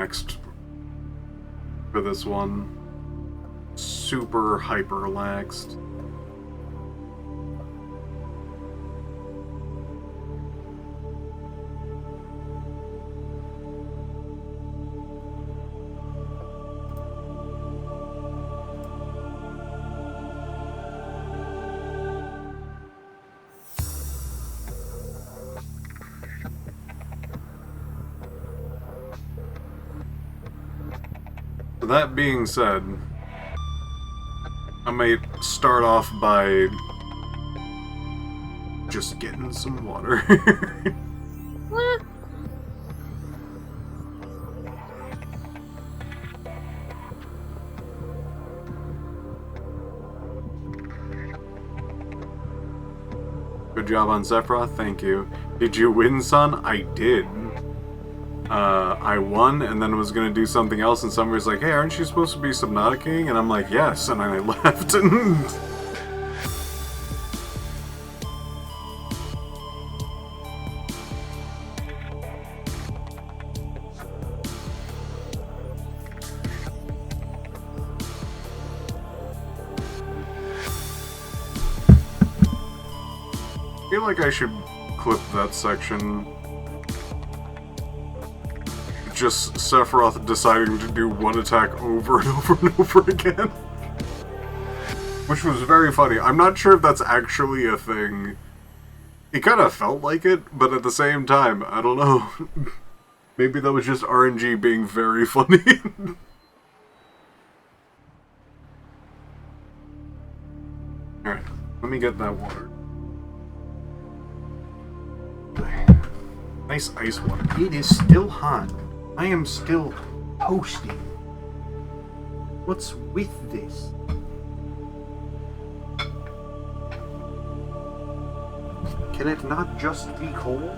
laxed for this one. Super hyper laxed. That being said, I might start off by just getting some water. What? Good job on Sephiroth, thank you. Did you win, son? I did. I won, and then was gonna do something else, and somebody's like, hey, aren't you supposed to be Subnautice? And I'm like, yes, and then I left. I feel like I should clip that section. Just Sephiroth deciding to do one attack over and over and over again. Which was very funny. I'm not sure if that's actually a thing. It kind of felt like it, but at the same time, I don't know. Maybe that was just RNG being very funny. Alright, let me get that water. Nice ice water. It is still hot. I am still toasty. What's with this? Can it not just be cold?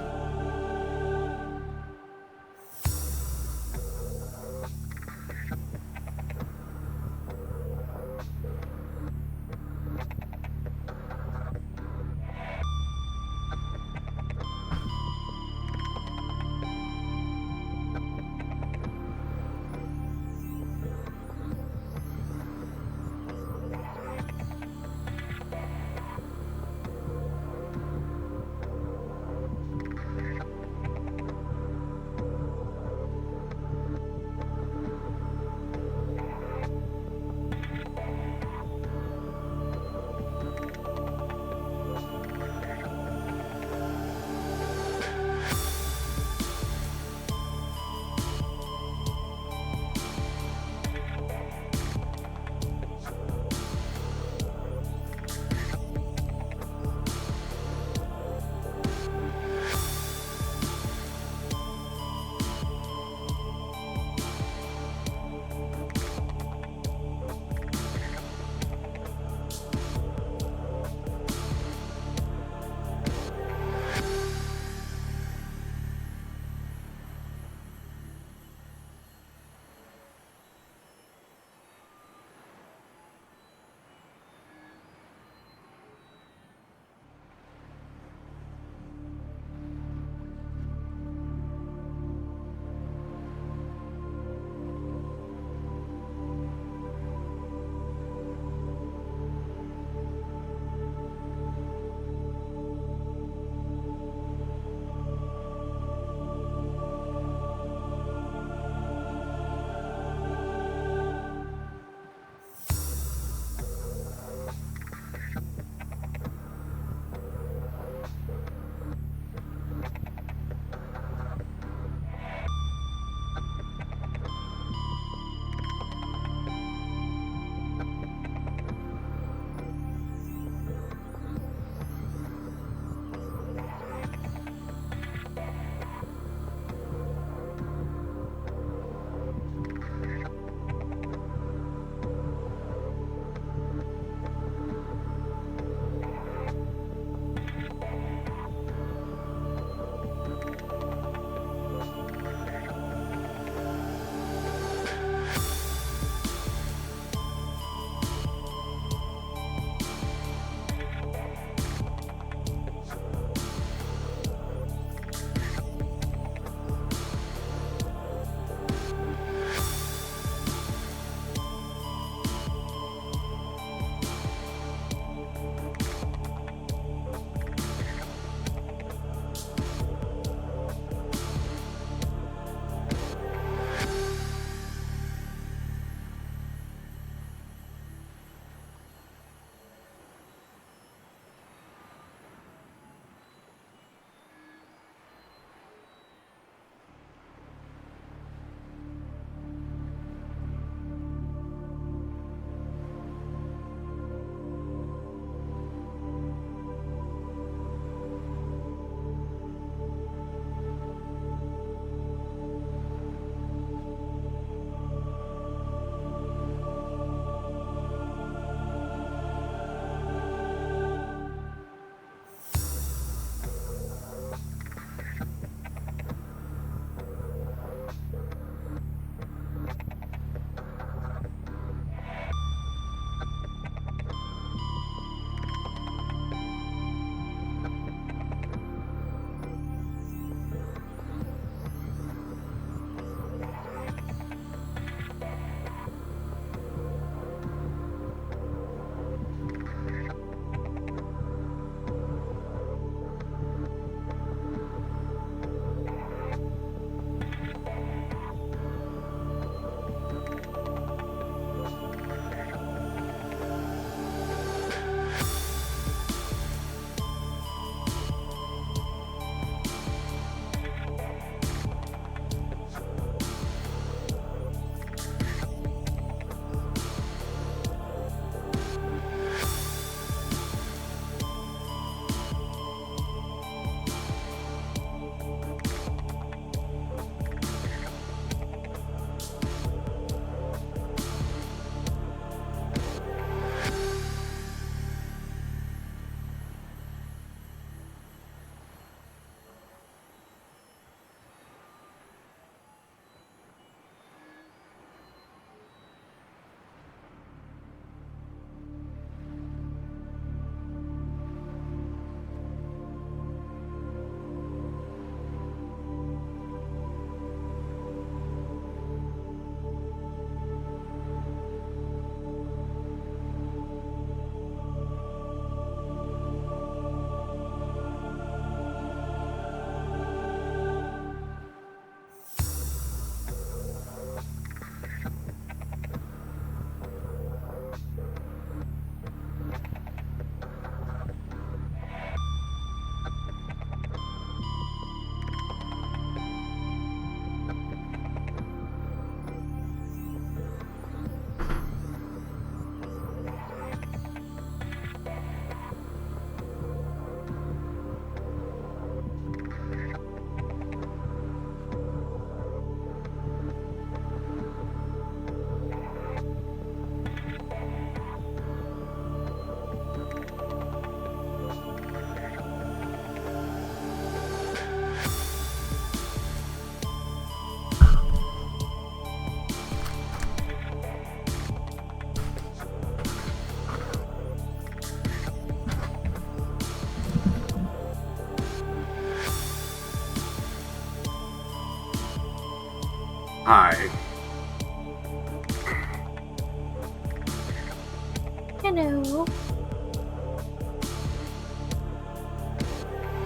Hello.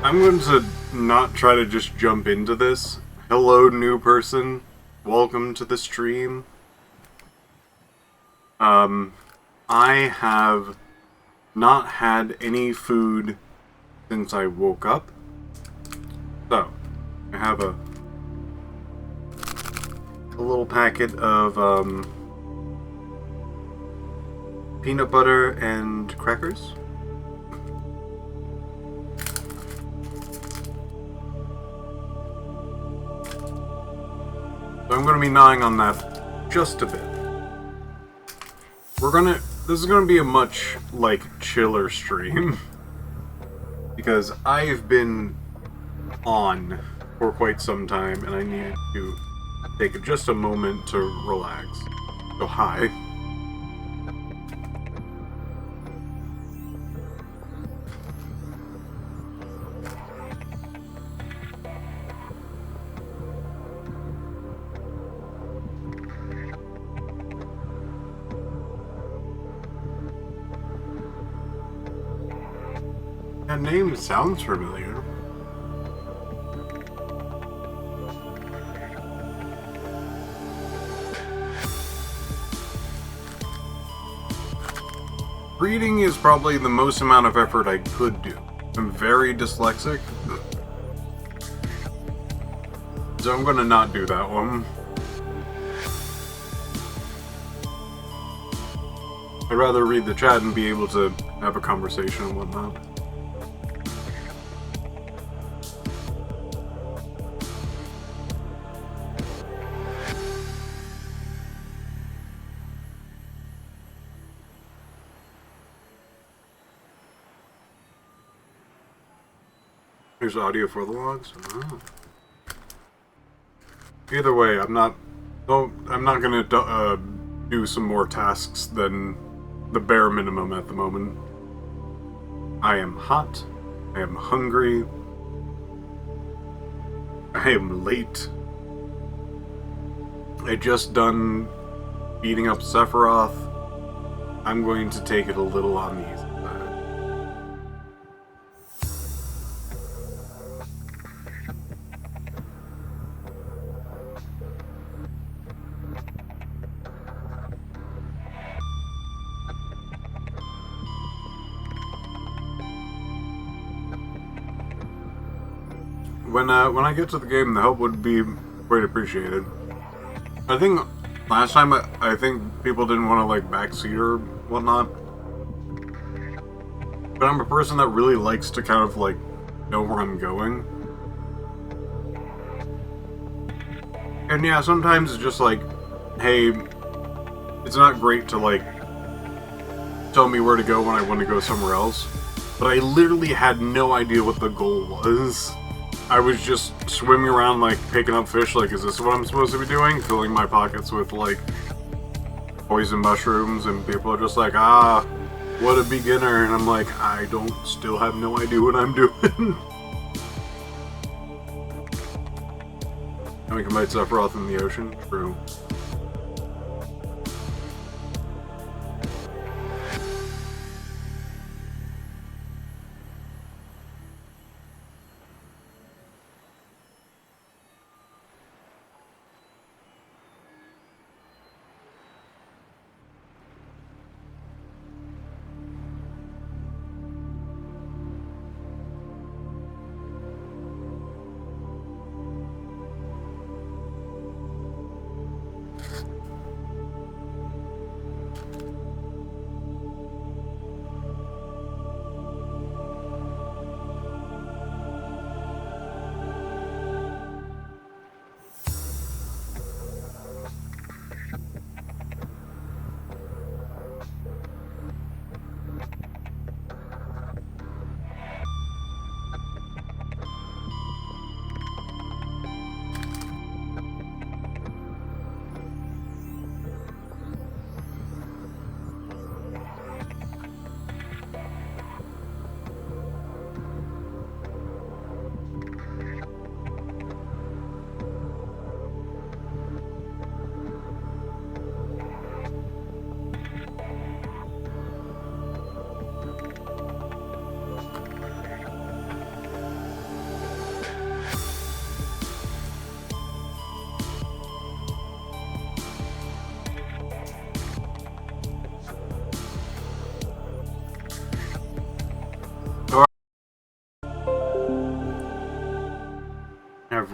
I'm going to not try to just jump into this. Hello, new person. Welcome to the stream. I have not had any food since I woke up. So, I have a little packet of, peanut butter and crackers. So I'm going to be gnawing on that just a bit. This is going to be a much, like, chiller stream. Because I've been on for quite some time, and I needed to take just a moment to relax. So, hi. That name sounds familiar. Reading is probably the most amount of effort I could do. I'm very dyslexic, so I'm gonna not do that one. I'd rather read the chat and be able to have a conversation and whatnot. There's audio for the logs? Oh. Either way, I'm not gonna do some more tasks than the bare minimum at the moment. I am hot. I am hungry. I am late. I just done beating up Sephiroth. I'm going to take it a little on the easy side. When I get to the game, the help would be quite appreciated. I think last time I think people didn't want to like backseat or whatnot, but I'm a person that really likes to kind of like know where I'm going. And yeah, sometimes it's just like, hey, it's not great to like tell me where to go when I want to go somewhere else. But I literally had no idea what the goal was. I was just swimming around, like, picking up fish, like, is this what I'm supposed to be doing? Filling my pockets with, like, poison mushrooms, and people are just like, ah, what a beginner, and I'm like, I still have no idea what I'm doing. And we can fight Sephiroth in the ocean? True.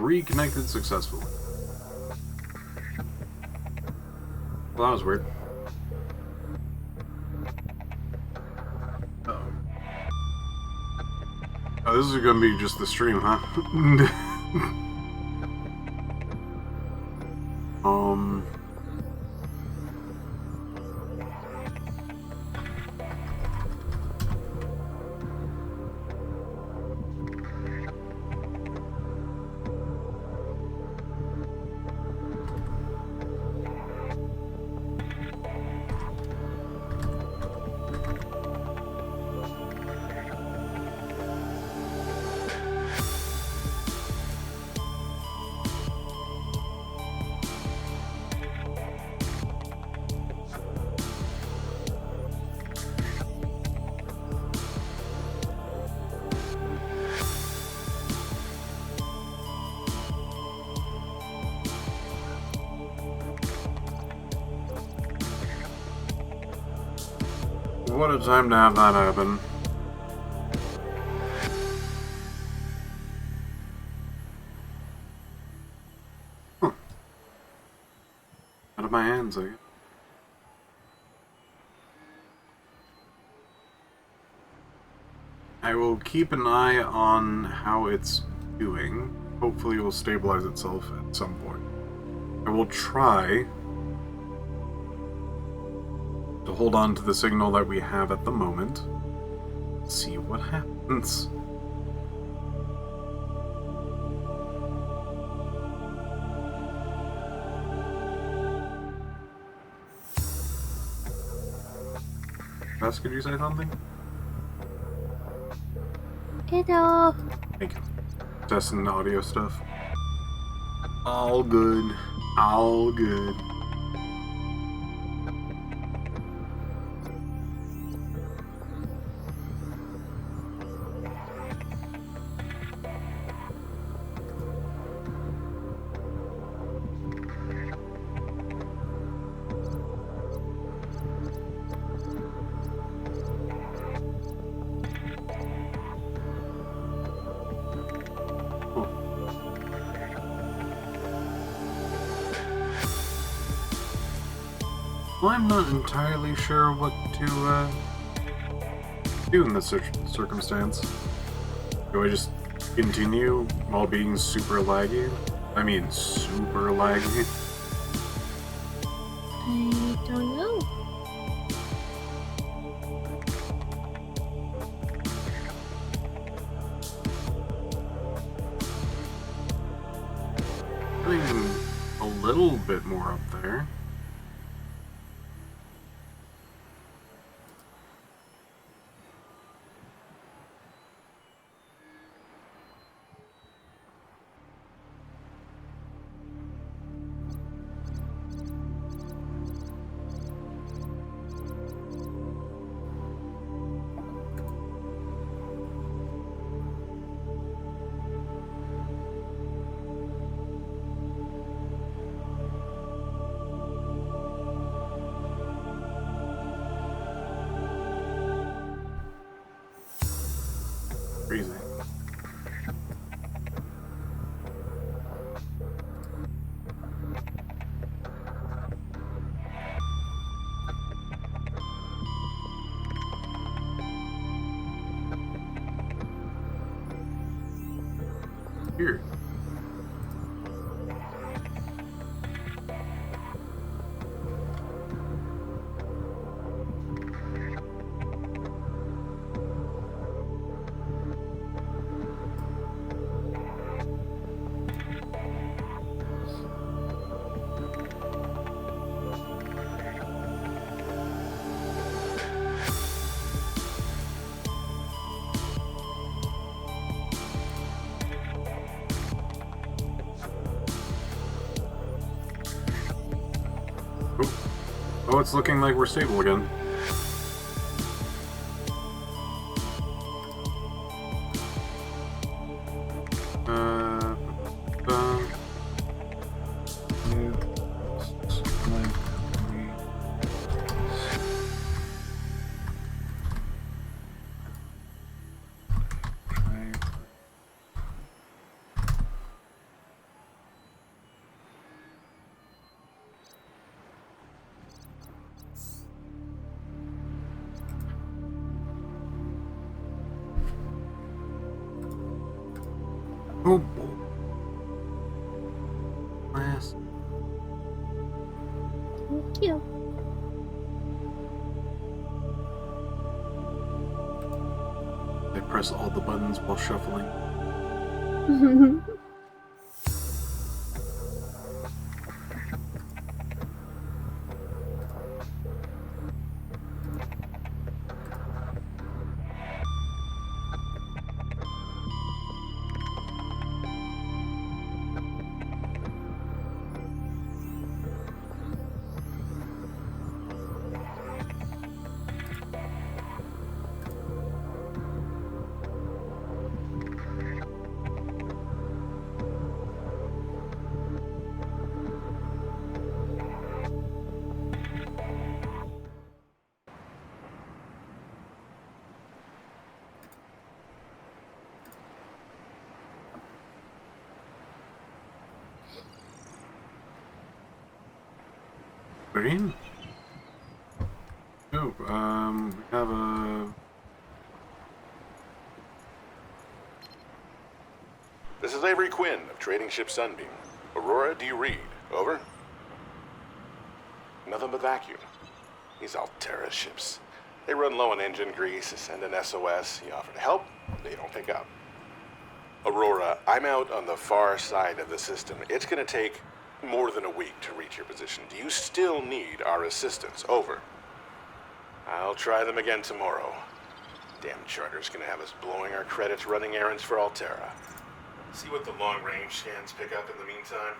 reconnected successfully. Well, that was weird. Uh-oh. Oh, this is gonna be just the stream, huh? What a time to have that happen. Huh. Out of my hands, I guess. I will keep an eye on how it's doing. Hopefully it will stabilize itself at some point. I will try to hold on to the signal that we have at the moment. See what happens. Bess, could you say something? Hello. Thank you. Testing the audio stuff. All good. All good. Well, I'm not entirely sure what to do in this circumstance. Do I just continue while being super laggy? I mean, super laggy. I don't know. Getting a little bit more up there. Crazy. Here. Oh, it's looking like we're stable again. you. I press all the buttons while shuffling. Green? Oh, we have a... This is Avery Quinn of Trading Ship Sunbeam. Aurora, do you read? Over? Nothing but vacuum. These Altera ships. They run low on engine grease, send an SOS, you offer to help, they don't pick up. Aurora, I'm out on the far side of the system. It's gonna take more than a week to reach your position. Do you still need our assistance? Over. I'll try them again tomorrow. Damn charter's gonna have us blowing our credits running errands for Altera. See what the long-range scans pick up in the meantime.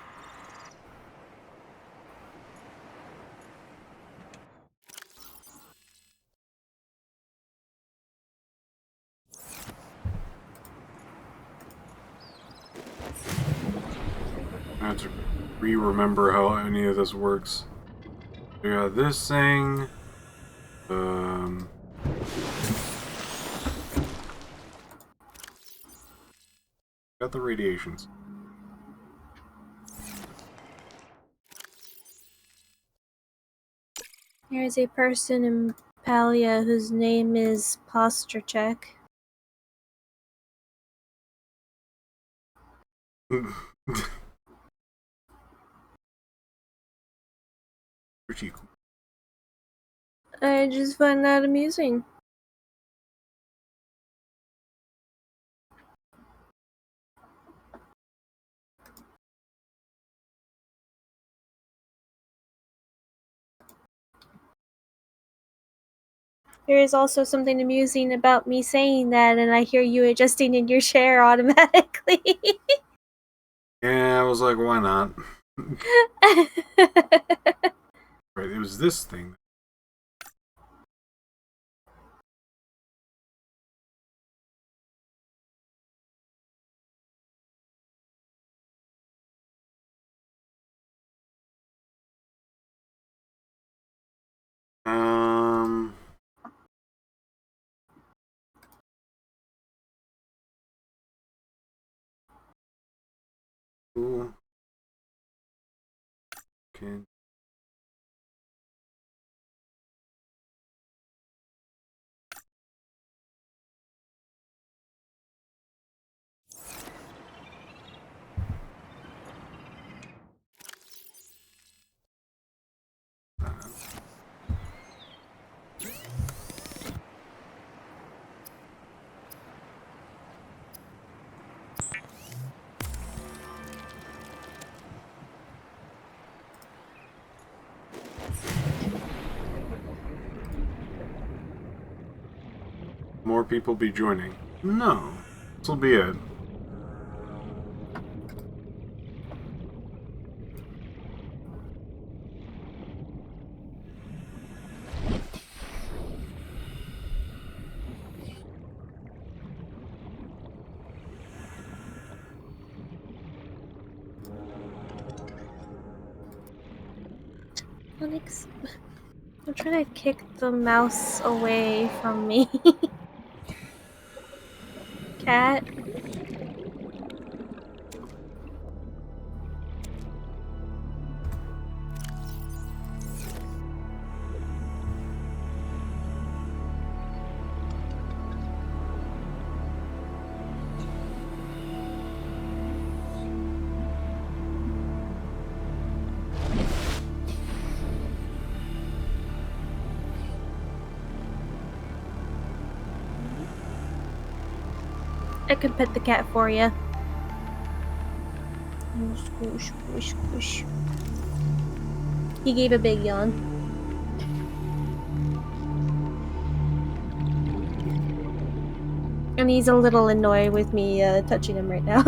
I have to re-remember how any of this works. We got this thing. Got the radiations. There's a person in Palia whose name is Posture Check. Pretty cool. I just find that amusing. There is also something amusing about me saying that, and I hear you adjusting in your chair automatically. Yeah, I was like, why not? Right, it was this thing. Cool. Okay. More people be joining. No. This'll be it. Onyx, I'm trying to kick the mouse away from me. Cat. I can pet the cat for you. Squish, squish, squish. He gave a big yawn. And he's a little annoyed with me touching him right now.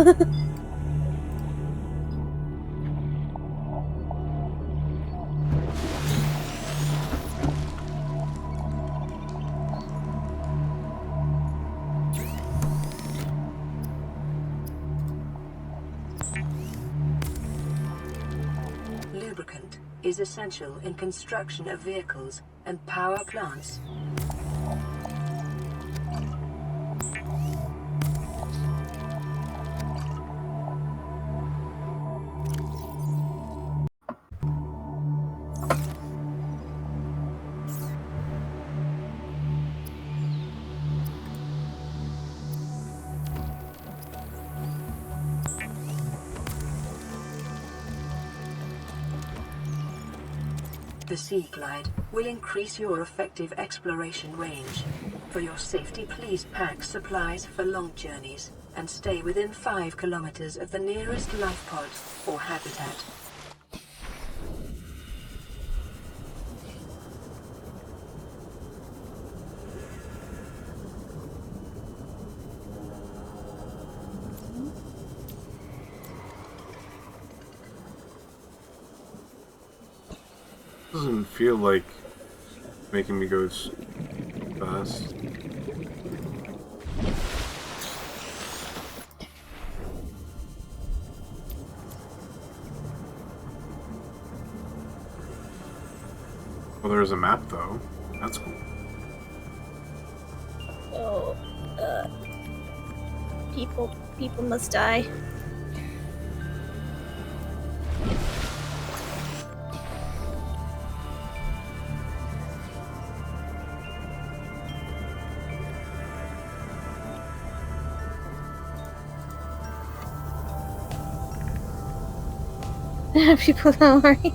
Lubricant is essential in construction of vehicles and power plants. The Sea Glide will increase your effective exploration range. For your safety, please pack supplies for long journeys and stay within 5 kilometers of the nearest life pod or habitat. Doesn't feel like making me go fast. Well, there's a map though. That's cool. Oh, people must die. People don't worry.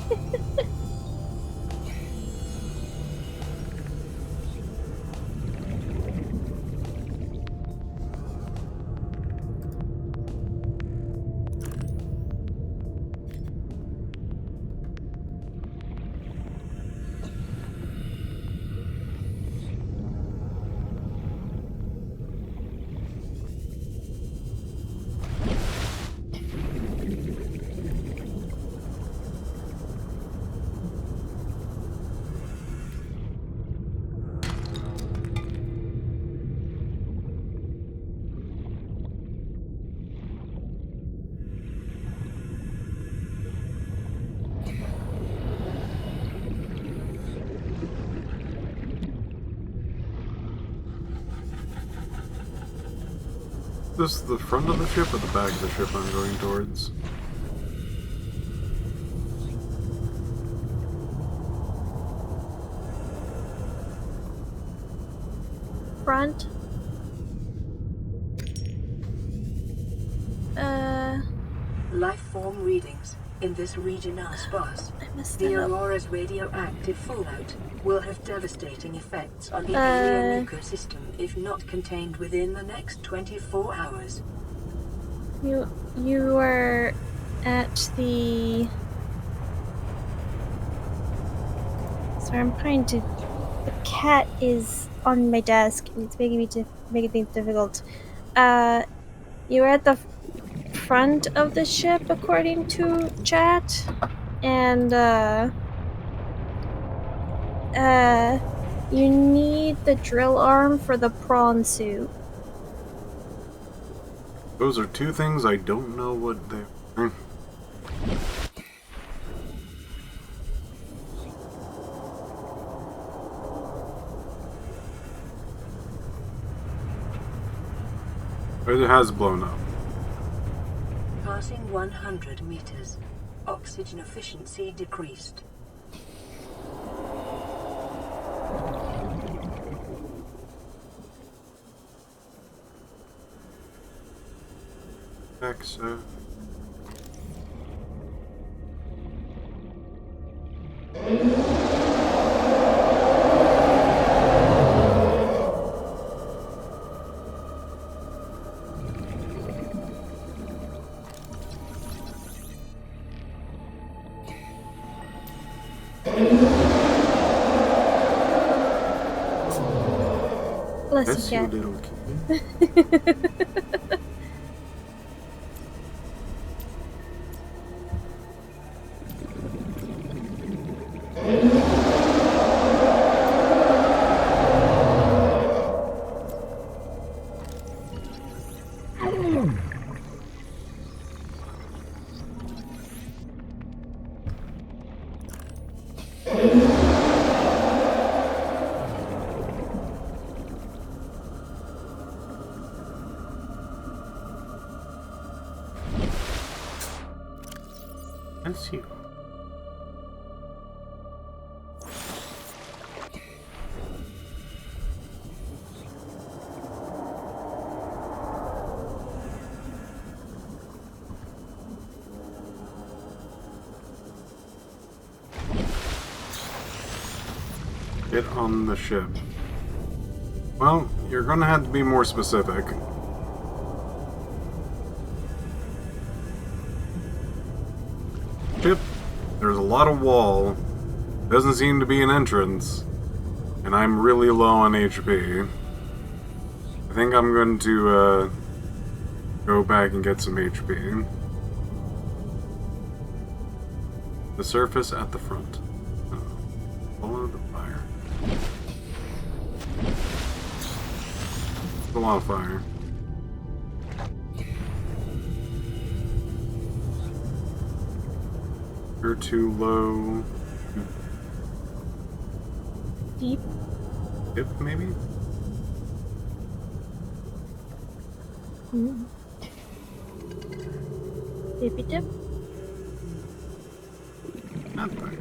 This the front of the ship or the back of the ship I'm going towards? Front. Life form readings in this region are sparse. I messed The that up. Aurora's radioactive fallout will have devastating effects on the alien ecosystem if not contained within the next 24 hours. You were at the. Sorry, I'm trying to. The cat is on my desk and it's making things difficult. You were at the front of the ship, according to chat, and you need the drill arm for the prawn suit. Those are two things I don't know what they are. It has blown up. Passing 100 meters. Oxygen efficiency decreased. Exo. Bless Bless you, you, cat. little kitty. Bless you. Get on the ship. Well, you're gonna have to be more specific. Ship, there's a lot of wall. Doesn't seem to be an entrance. And I'm really low on HP. I think I'm going to, go back and get some HP. The surface at the front. Follow the fire. A lot of fire. You're too low. Deep. Dip, maybe? Mm. Dippy dip. Not fine.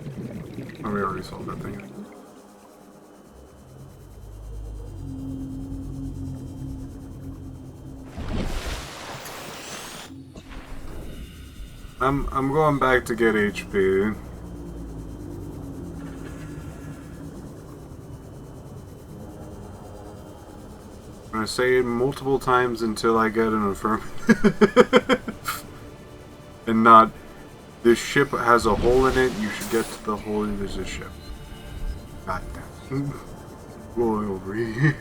Oh, we already solved that thing. I'm going back to get HP. I'm gonna say it multiple times until I get an affirmative. And not, this ship has a hole in it, you should get to the hole, there's a ship. God damn. Going over here.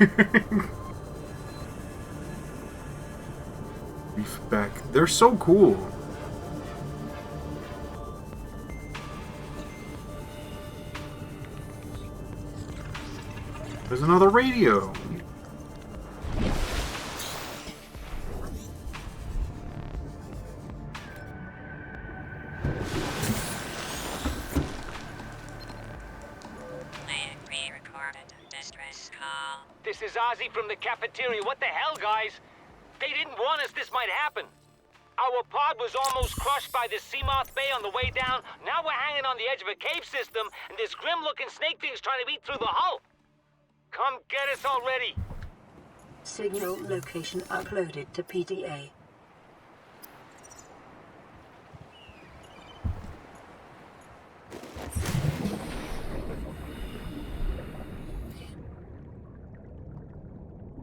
Reef back. They're so cool. There's another radio. This is Ozzy from the cafeteria. What the hell, guys? They didn't warn us this might happen. Our pod was almost crushed by this Seamoth Bay on the way down. Now we're hanging on the edge of a cave system, and this grim-looking snake thing's trying to eat through the hull. Come get us already. Signal location uploaded to PDA.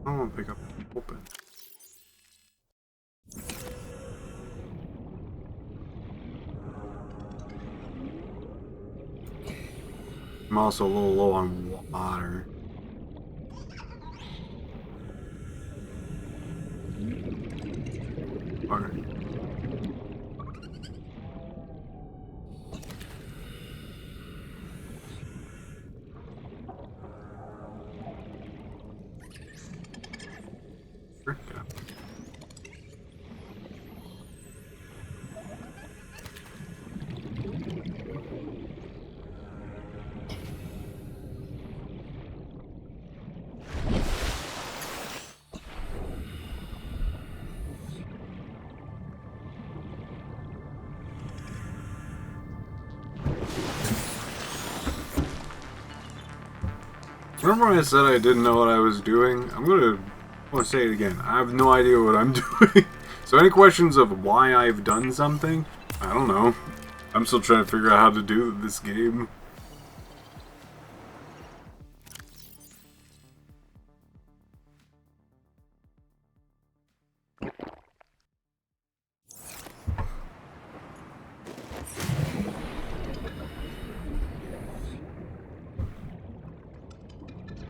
I want to pick up open. I'm also a little low on water. Water. Remember when I said I didn't know what I was doing? I want to say it again. I have no idea what I'm doing. So any questions of why I've done something? I don't know. I'm still trying to figure out how to do this game.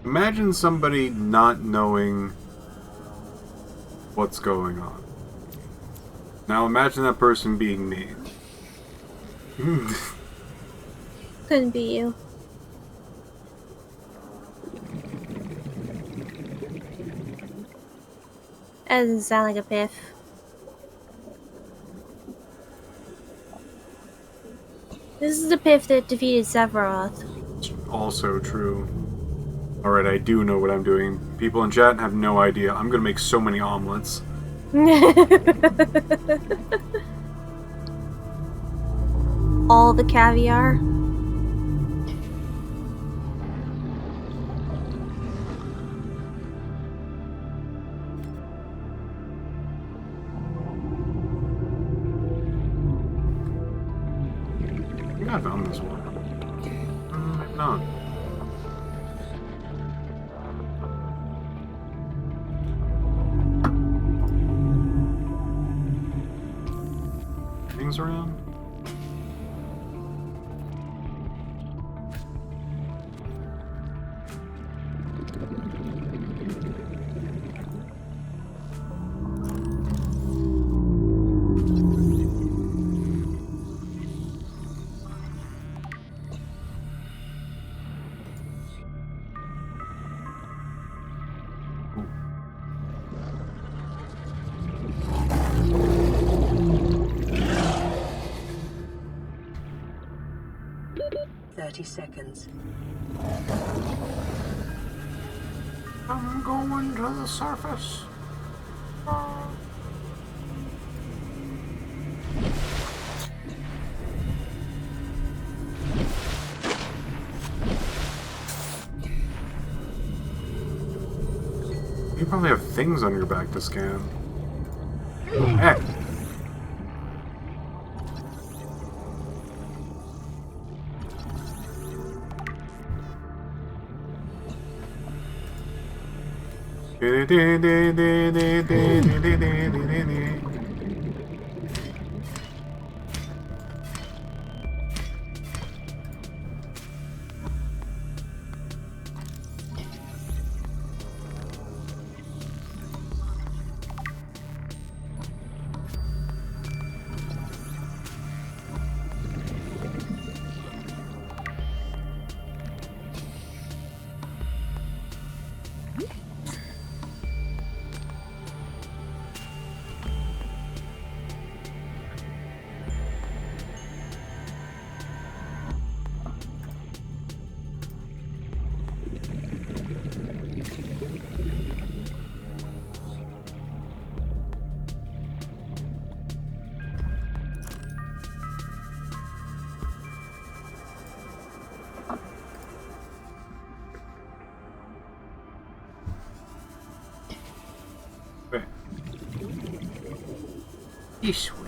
Imagine somebody not knowing what's going on. Now imagine that person being me. Couldn't be you. That doesn't sound like a Piph. This is the Piph that defeated Sephiroth. Also true. Alright, I do know what I'm doing. People in chat have no idea. I'm gonna make so many omelets. All the caviar. I think I found this one. Maybe not. Things around? Ooh. 30 seconds. I'm going to the surface. You probably have things on your back to scan. Heck. This way.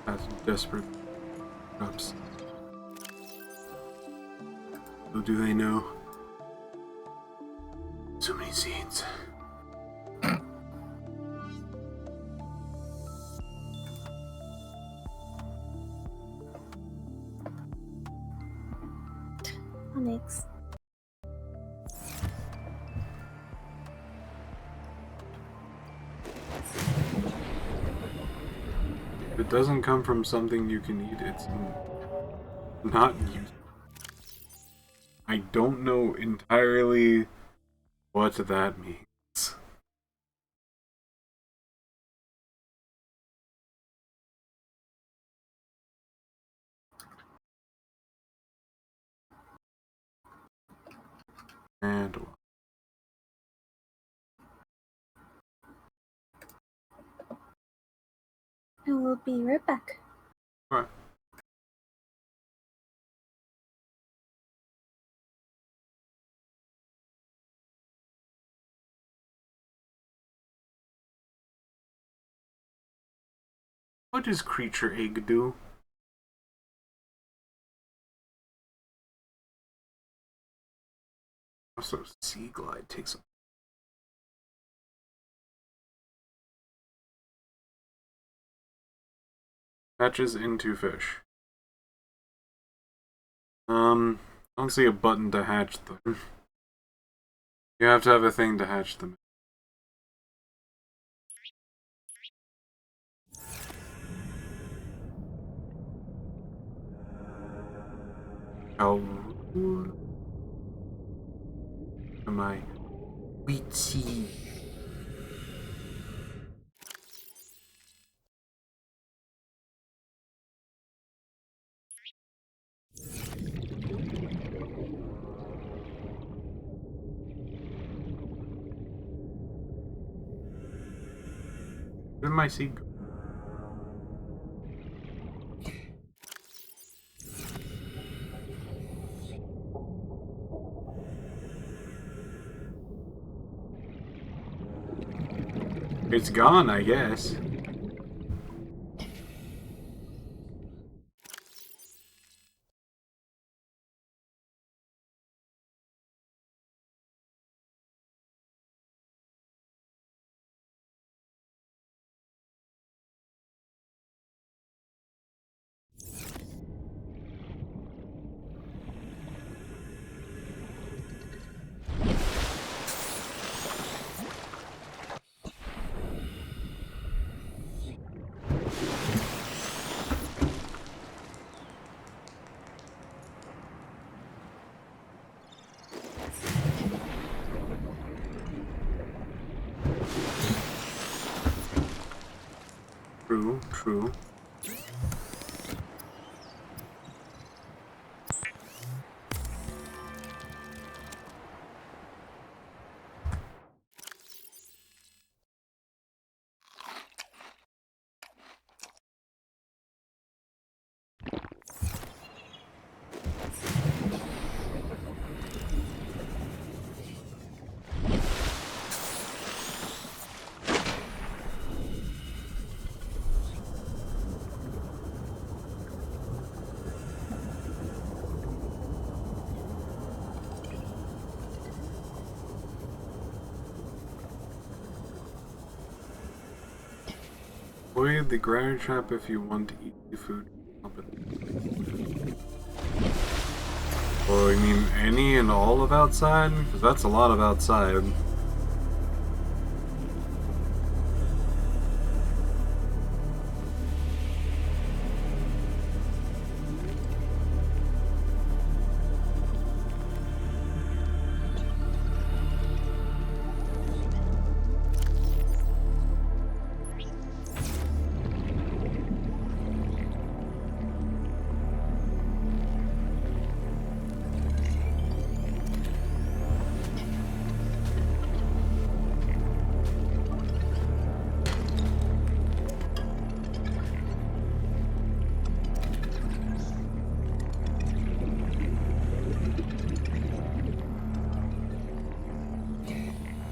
That's desperate. Oops. Little do they know. So many seeds. Onyx. If it doesn't come from something you can eat, it's not useful. I don't know entirely what that means. And I will be right back. alright. What does creature egg do? Also, sea glide takes a hatches into fish. I don't see a button to hatch them. You have to have a thing to hatch them. How rude am I? Wheatsy. Where did my seed go? It's gone, I guess. True, true. Avoid the grinder trap if you want to eat the food. Oh, you mean any and all of outside? Because that's a lot of outside.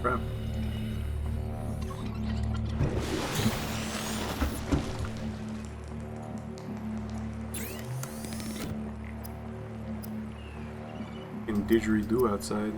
Crap. And didgeridoo outside.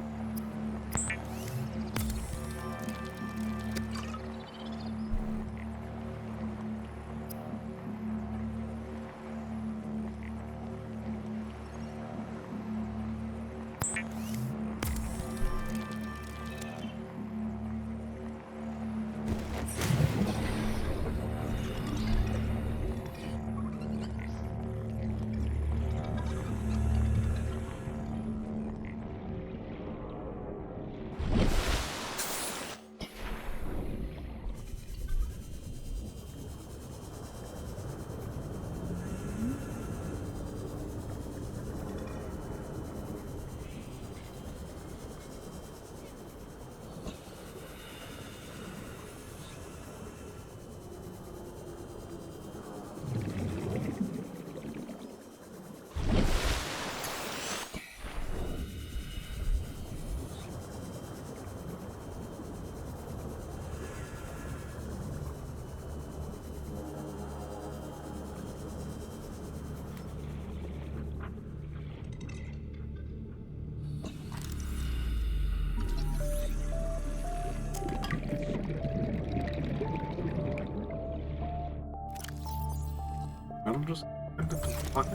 What the fuck?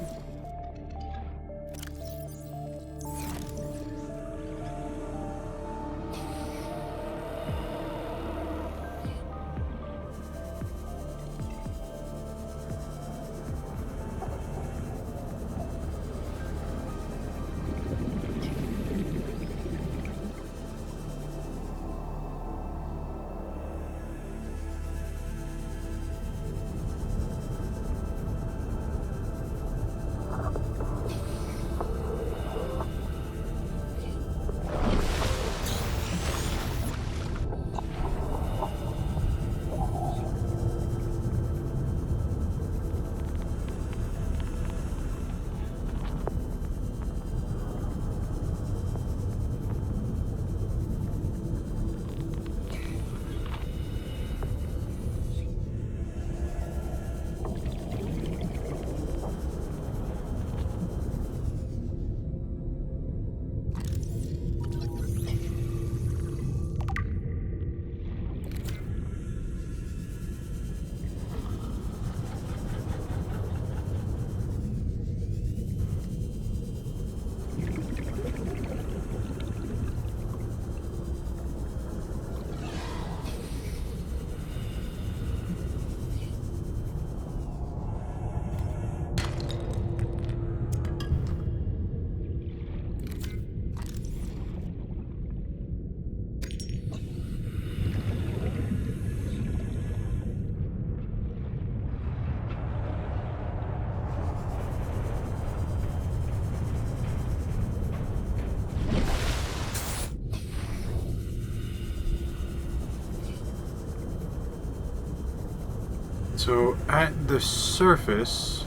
So at the surface,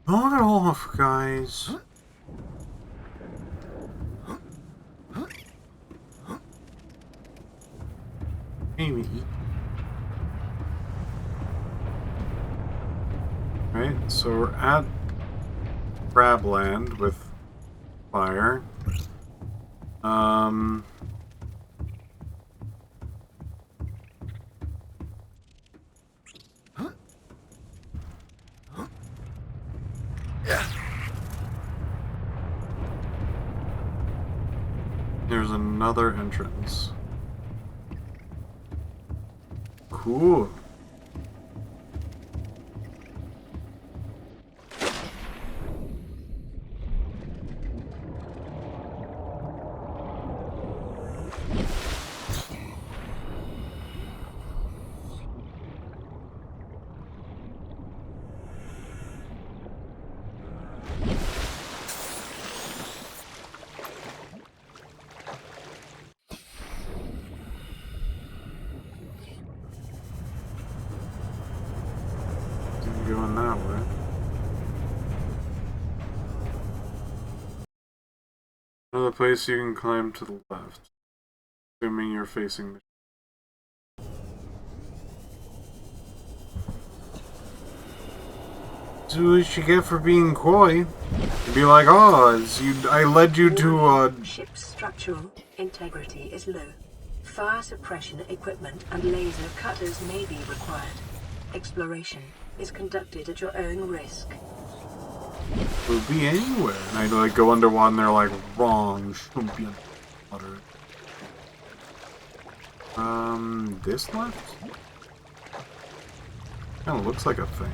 knock it off, guys. Maybe. Right, so we're at Crabland with fire. There's another entrance. Cool. Going that way. Another place you can climb to the left, assuming you're facing the. So what you get for being coy? You'd be like, oh, I led you to Ship's structural integrity is low. Fire suppression equipment and laser cutters may be required. Exploration is conducted at your own risk. It would be anywhere. And I'd like go underwater and they're like, wrong, shouldn't be underwater. This left? Kinda looks like a thing.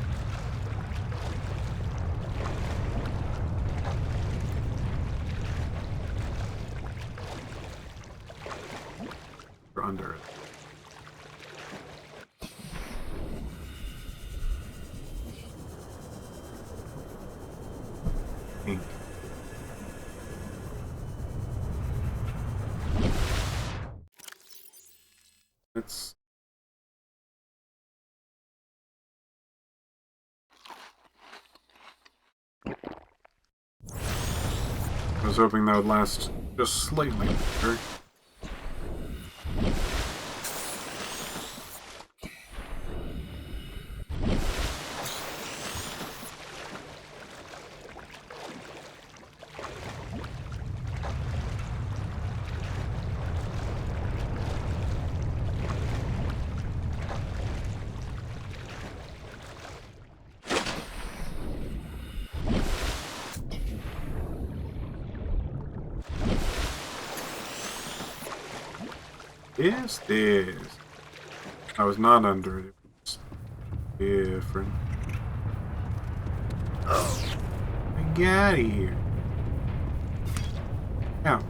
We're under it. Pink. It's I was hoping that would last just slightly longer. Yes, this. I was not under it. It was different. Oh, I got here. Now.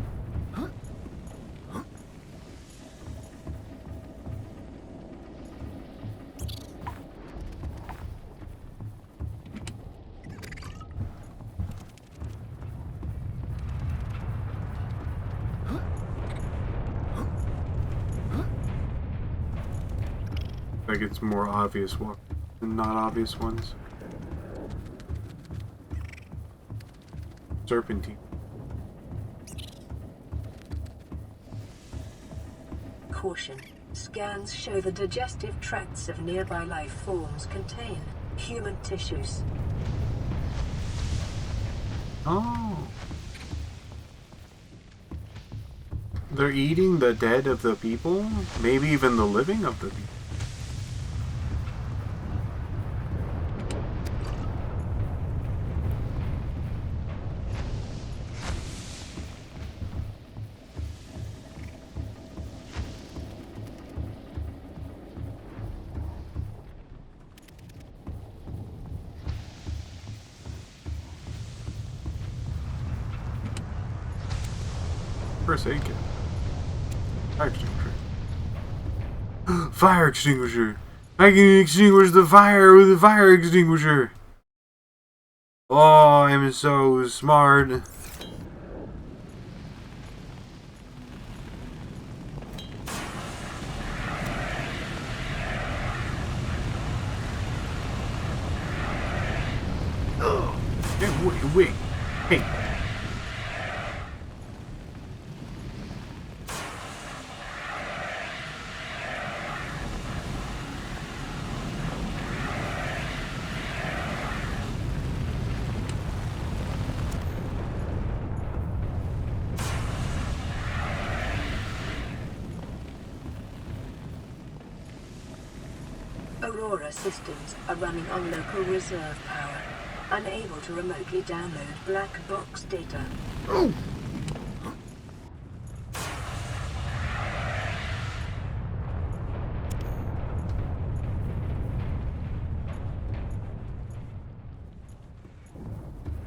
Like it's more obvious walk than not obvious ones. Serpentine. Caution. Scans show the digestive tracts of nearby life forms contain human tissues. Oh. They're eating the dead of the people? Maybe even the living of the people. First aid kit. Fire extinguisher. Fire extinguisher! I can extinguish the fire with a fire extinguisher! Oh, I'm so smart. Oh, wait. Hey. Aurora systems are running on local reserve power, unable to remotely download black box data. Oh!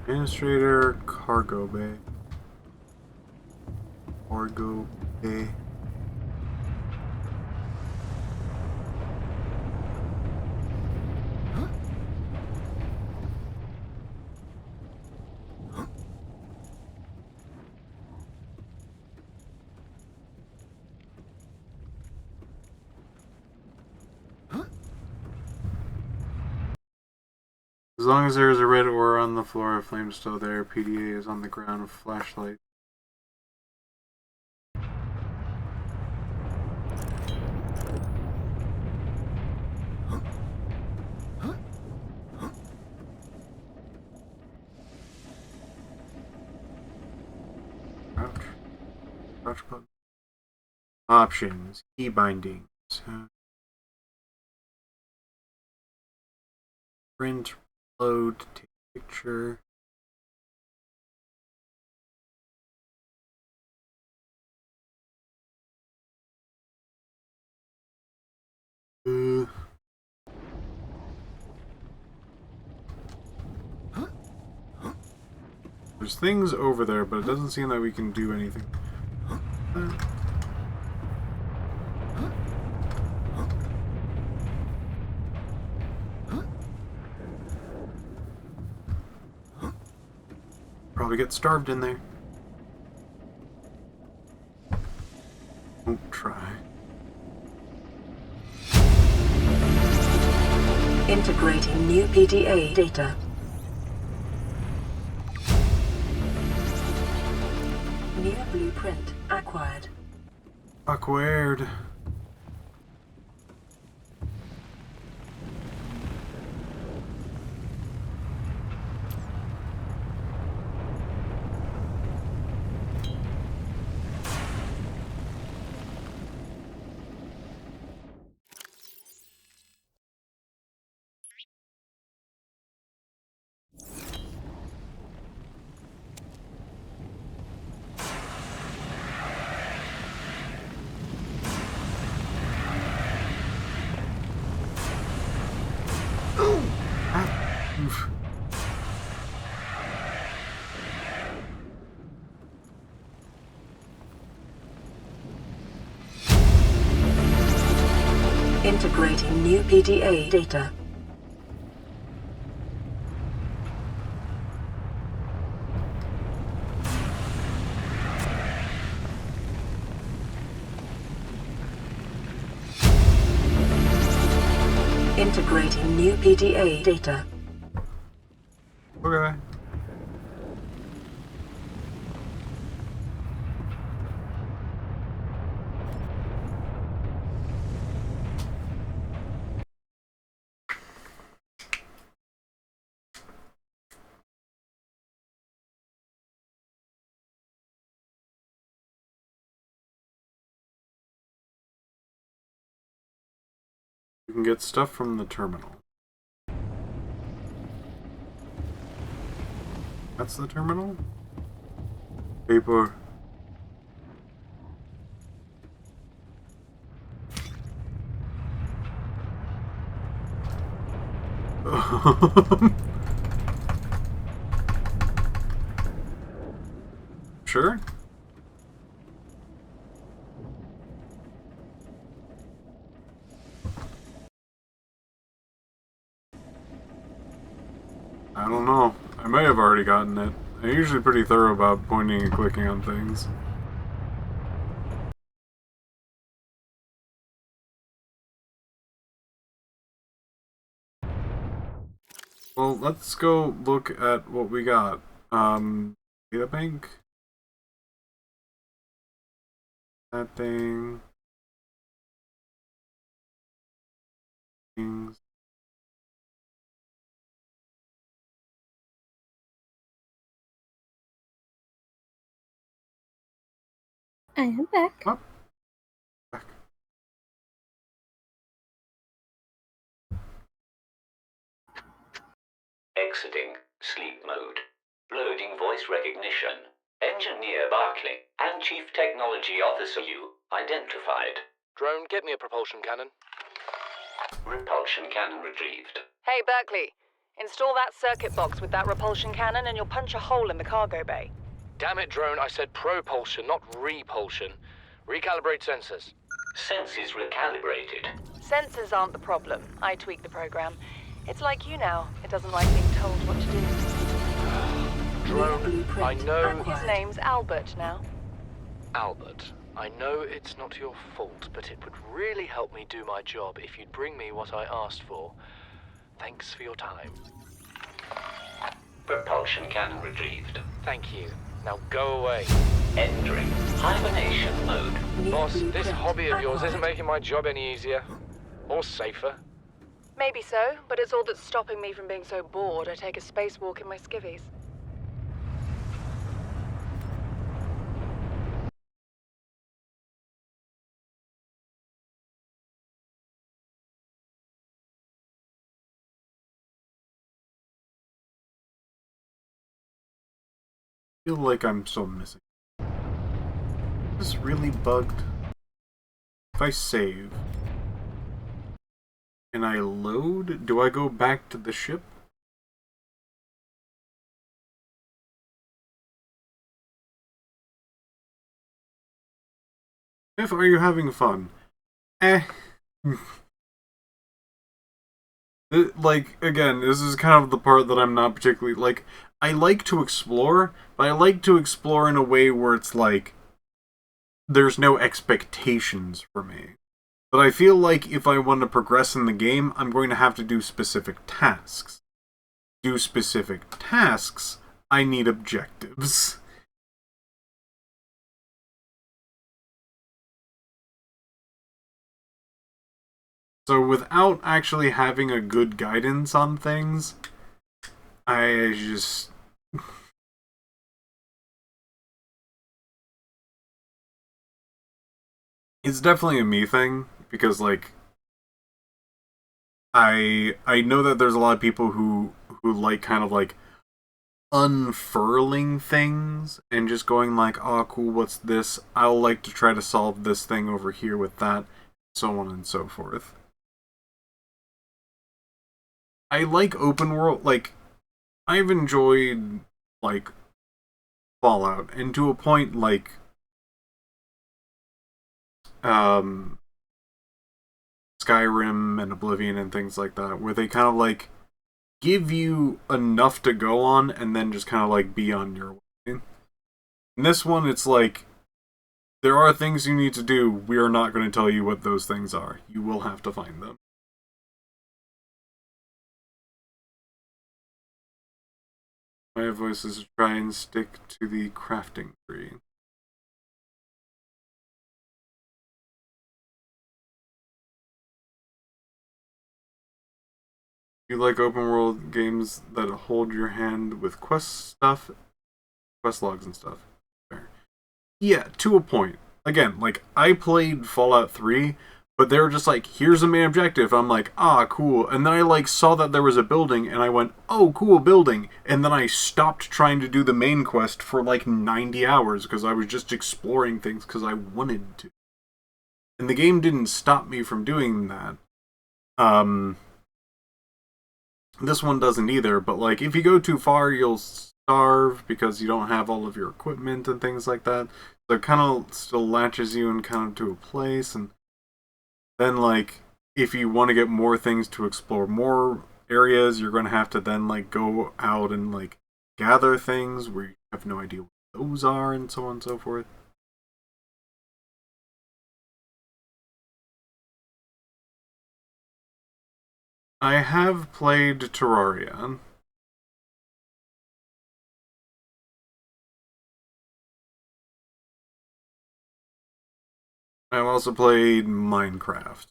Administrator, cargo bay. Cargo bay. As long as there is a red aura on the floor, a flame still there. PDA is on the ground with flashlight. Crouch. Crouch button. Options. Key bindings. Print. Load. Take picture. There's things over there, but it doesn't seem like we can do anything. probably get starved in there. Don't try. Integrating new PDA data. New blueprint acquired. Acquired. Oof. Integrating new PDA data. Integrating new PDA data. Okay. You can get stuff from the terminal. That's the terminal? Paper. Sure? I don't know. I may have already gotten it. I'm usually pretty thorough about pointing and clicking on things. Well, let's go look at what we got. Data bank? That thing. Things. I am back. Oh. Back. Exiting sleep mode. Loading voice recognition. Engineer Barclay and Chief Technology Officer you identified. Drone, get me a propulsion cannon. Repulsion cannon retrieved. Hey, Berkeley. Install that circuit box with that repulsion cannon and you'll punch a hole in the cargo bay. Damn it, Drone, I said propulsion, not repulsion. Recalibrate sensors. Senses recalibrated. Sensors aren't the problem. I tweak the program. It's like you now. It doesn't like being told what to do. Drone, I know... His name's Albert now. Albert, I know it's not your fault, but it would really help me do my job if you'd bring me what I asked for. Thanks for your time. Propulsion cannon retrieved. Thank you. Now go away. Entering hibernation mode. Boss, this hobby of yours isn't making my job any easier. Or safer. Maybe so, but it's all that's stopping me from being so bored I take a spacewalk in my skivvies. I feel like I'm still missing. Is this really bugged? If I save and I load, do I go back to the ship? If are you having fun? Like, again, this is kind of the part that I'm not particularly, like, I like to explore, but I like to explore in a way where it's like there's no expectations for me. But I feel like if I want to progress in the game, I'm going to have to do specific tasks. Do specific tasks, I need objectives. So without actually having a good guidance on things, I just... It's definitely a me thing, because, like, I know that there's a lot of people who like kind of like unfurling things and just going like, oh cool, what's this? I'll like to try to solve this thing over here with that, so on and so forth. I like open world, like, I've enjoyed, like, Fallout, and to a point, like, Skyrim and Oblivion and things like that, where they kind of, like, give you enough to go on, and then just kind of, like, be on your way. In this one, it's like, there are things you need to do, we are not going to tell you what those things are. You will have to find them. My advice is to try and stick to the crafting tree. You like open world games that hold your hand with quest logs and stuff. Fair. Yeah, to a point. Again, like, I played Fallout 3, but they were just like, here's a main objective. I'm like, ah, cool. And then I, like, saw that there was a building, and I went, oh, cool, building. And then I stopped trying to do the main quest for, like, 90 hours, because I was just exploring things because I wanted to. And the game didn't stop me from doing that. This one doesn't either, but, like, if you go too far, you'll starve because you don't have all of your equipment and things like that. So it kind of still latches you and kind of to a place, and then, like, if you want to get more things to explore more areas, you're going to have to then, like, go out and, like, gather things where you have no idea what those are, and so on and so forth. I have played Terraria. I've also played Minecraft.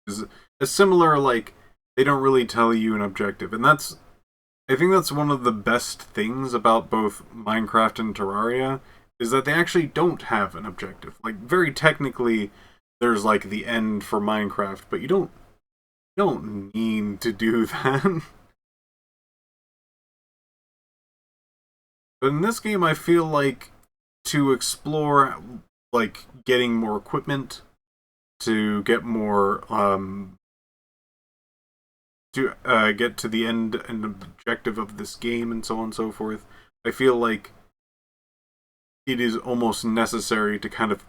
It's a similar, like, they don't really tell you an objective, and I think that's one of the best things about both Minecraft and Terraria, is that they actually don't have an objective. Like, very technically, there's, like, the end for Minecraft, but you don't need to do that. But in this game, I feel like to explore, like, getting more equipment, to get more, to get to the end and objective of this game and so on and so forth, I feel like it is almost necessary to kind of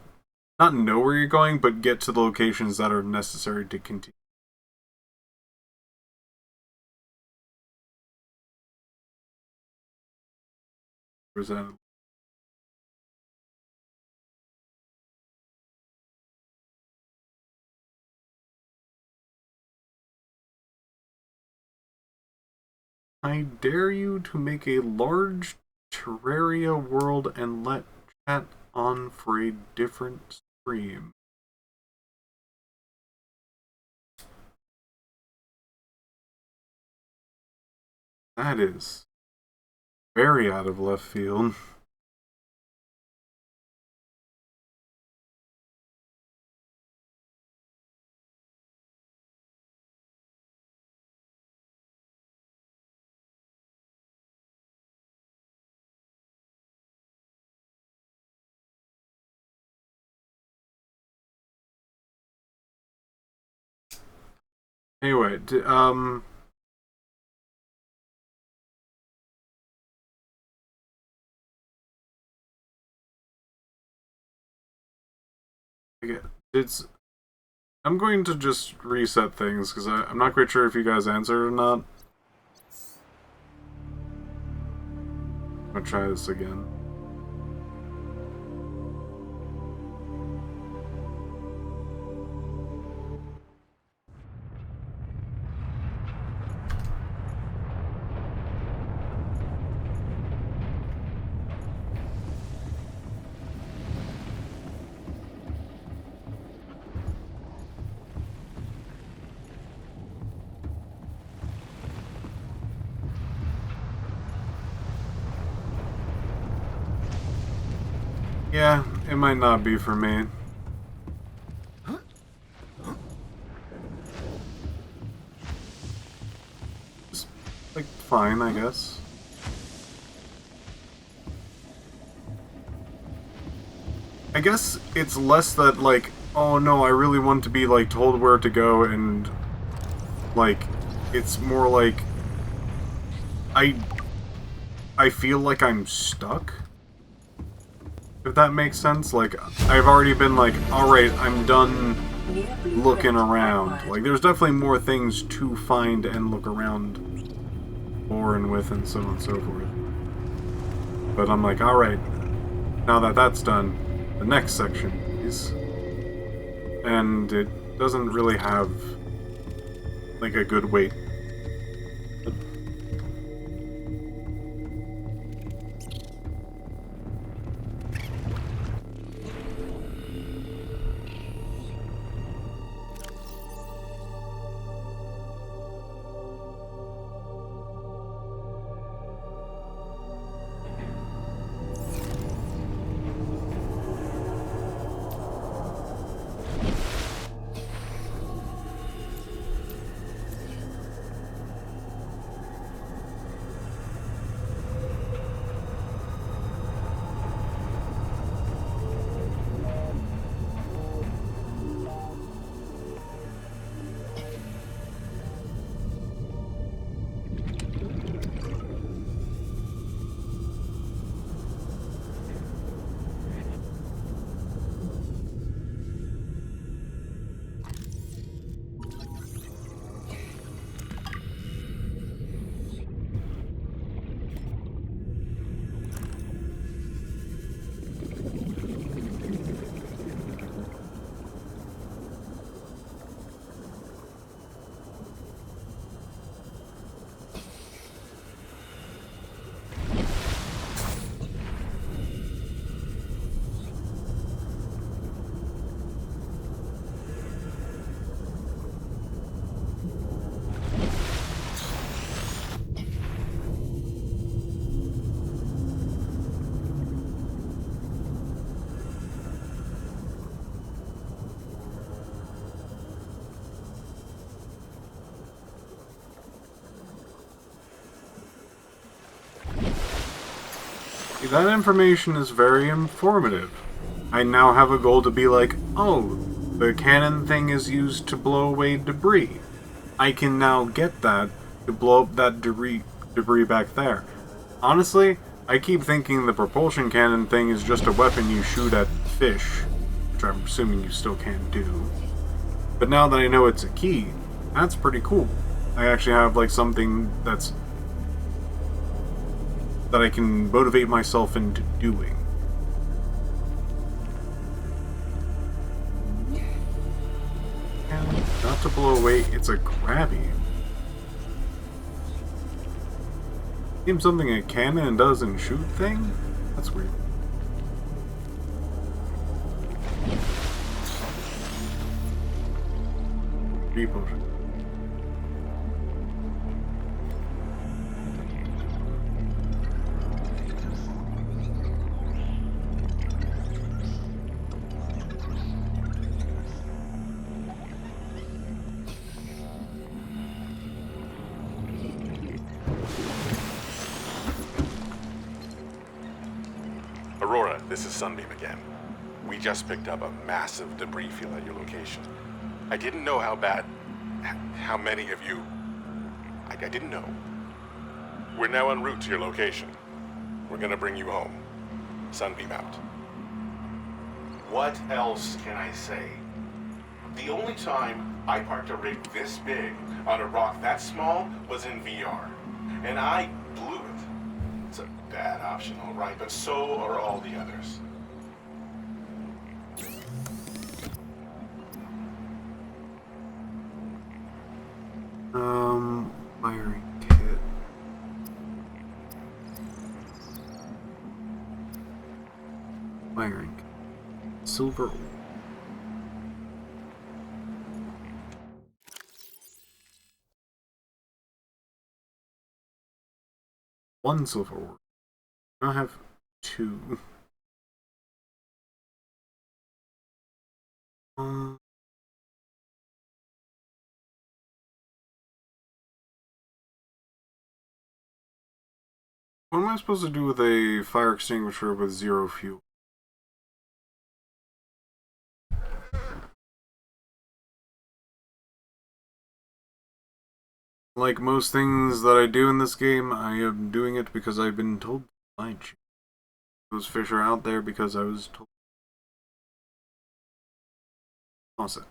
not know where you're going, but get to the locations that are necessary to continue. Present. I dare you to make a large Terraria world and let chat on for a different stream. That is very out of left field. Anyway, I'm going to just reset things because I'm not quite sure if you guys answered or not. I'll try this again. Yeah, it might not be for me. It's, like, fine, I guess. I guess it's less that, like, oh no, I really want to be, like, told where to go, and, like, it's more like, I feel like I'm stuck. If that makes sense, like, I've already been like, alright, I'm done looking around. Like, there's definitely more things to find and look around for and with and so on and so forth. But I'm like, alright, now that that's done, the next section is... And it doesn't really have, like, a good wait. That information is very informative. I now have a goal to be like, oh, the cannon thing is used to blow away debris. I can now get that to blow up that debris back there. Honestly, I keep thinking the propulsion cannon thing is just a weapon you shoot at fish, which I'm assuming you still can't do. But now that I know it's a key, that's pretty cool. I actually have, like, something that I can motivate myself into doing. And not to blow away, it's a grabby. Seems something a cannon does and shoot thing? That's weird. People. Aurora, this is Sunbeam again. We just picked up a massive debris field at your location. I didn't know how many of you... I didn't know. We're now en route to your location. We're gonna bring you home. Sunbeam out. What else can I say? The only time I parked a rig this big on a rock that small was in VR. And I blew it. So bad option, all right, but so are all the others. Wiring kit. Wiring kit. Silver ore. One silver ore. I have two. What am I supposed to do with a fire extinguisher with 0 fuel? Like most things that I do in this game, I am doing it because I've been told I choose. Those fish are out there because I was told. Toss it.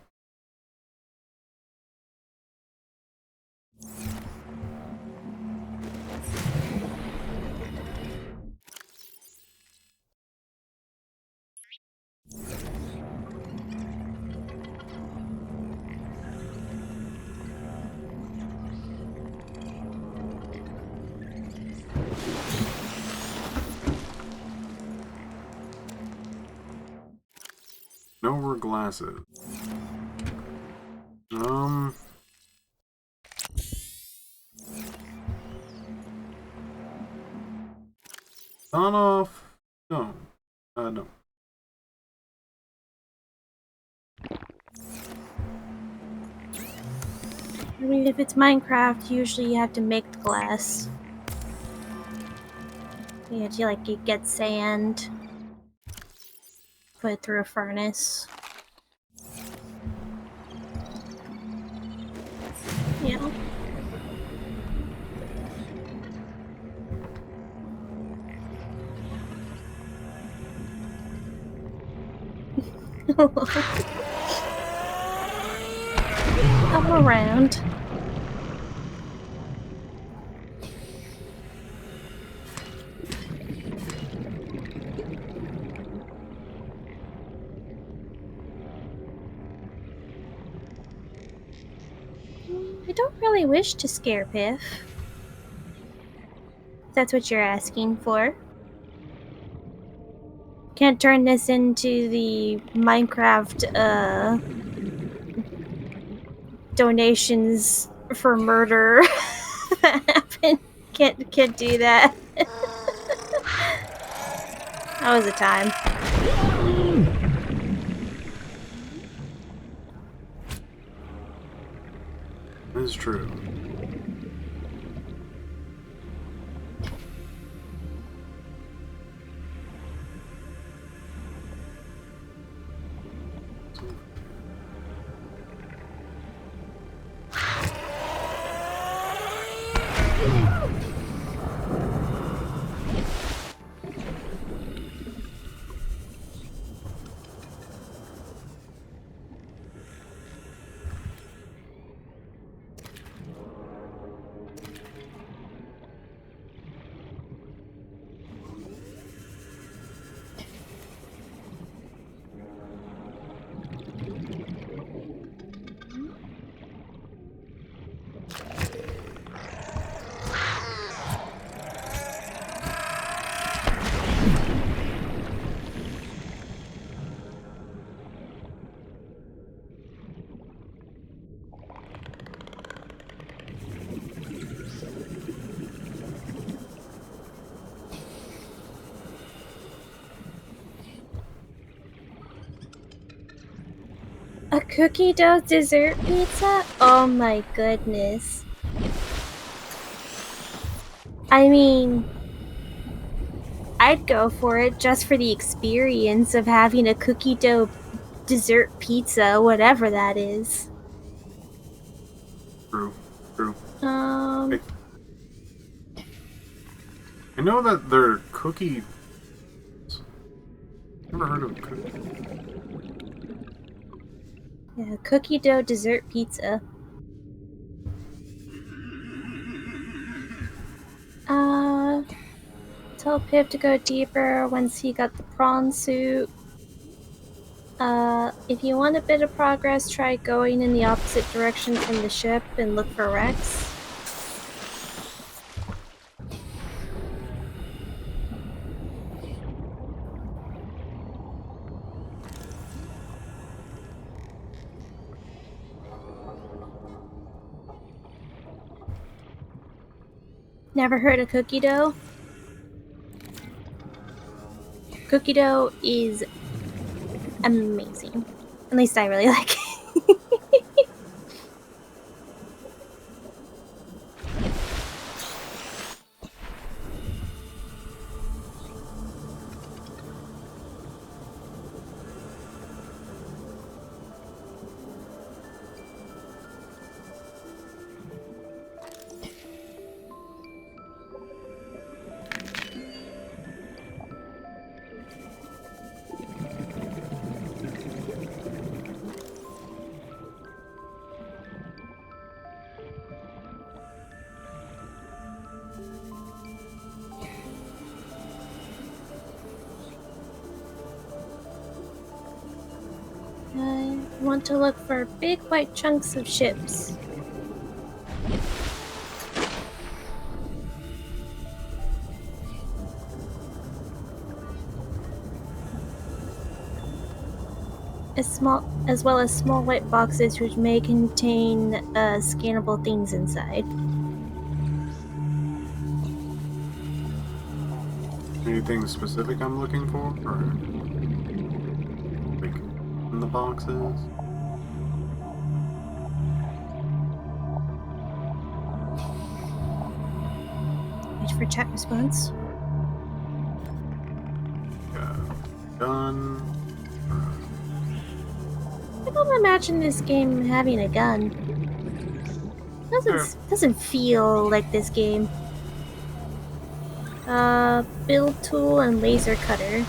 No more glasses. On off. No. No. I mean, if it's Minecraft, usually you have to make the glass. You have to, like, you get sand, put it through a furnace. Yeah. I'm around. I don't really wish to scare Piph. That's what you're asking for. Can't turn this into the Minecraft, donations for murder that happen. Can't do that. That was a time. That's true. A cookie dough dessert pizza? Oh my goodness. I mean, I'd go for it just for the experience of having a cookie dough dessert pizza, whatever that is. True. True. I know that they're cookie. Never heard of cookie. Yeah, cookie dough dessert pizza. tell Piph to go deeper once he got the prawn suit. If you want a bit of progress, try going in the opposite direction from the ship and look for Rex. Never heard of cookie dough? Cookie dough is amazing. At least I really like it. I want to look for big white chunks of ships. As well as small white boxes which may contain scannable things inside. Anything specific I'm looking for? Or like in the boxes? Wait for chat response. Gun. I don't imagine this game having a gun. Doesn't feel like this game. Build tool and laser cutter.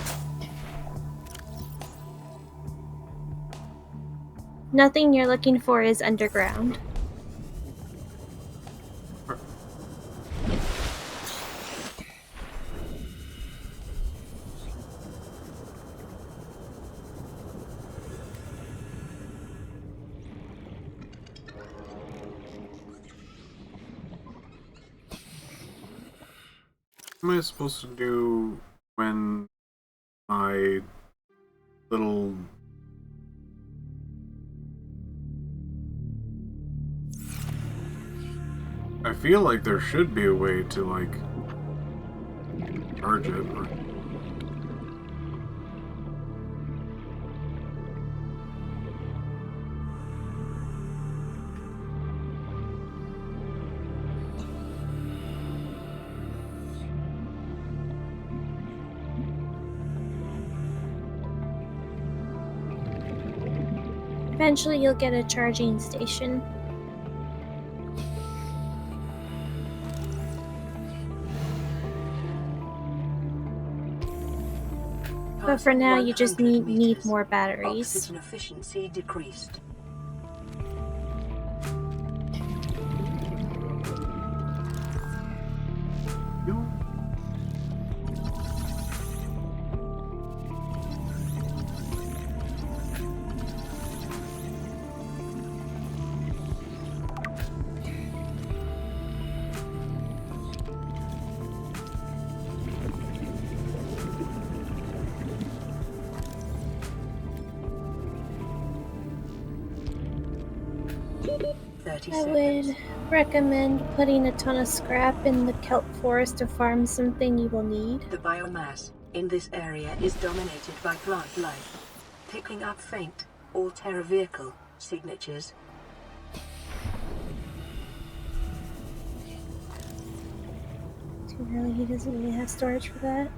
Nothing you're looking for is underground. What am I supposed to do when my little... I feel like there should be a way to, like, charge it, or... Eventually you'll get a charging station. But for now you just need more batteries. Oxygen efficiency decreased. I would recommend putting a ton of scrap in the kelp forest to farm something you will need. The biomass in this area is dominated by plant life, picking up faint all-terra vehicle signatures. Too early, he doesn't really have storage for that.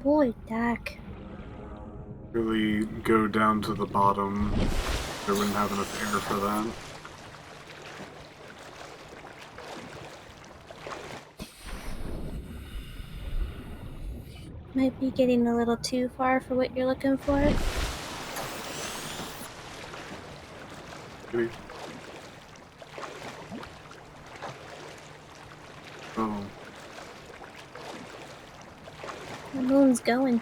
Holy duck. Really go down to the bottom. I wouldn't have enough air for that. Might be getting a little too far for what you're looking for. Maybe. Oh. The moon's going.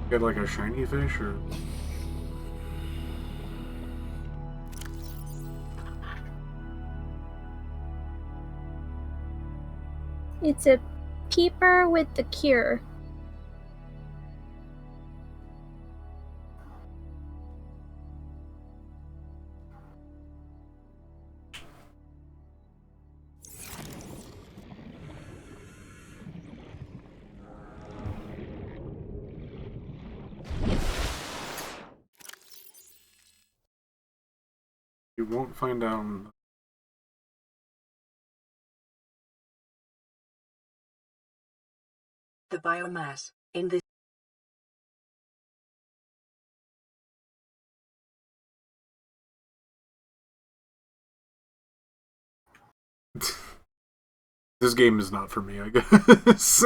Get like a shiny fish or... It's a keeper with the cure. You won't find out. The biomass in this This game is not for me, I guess.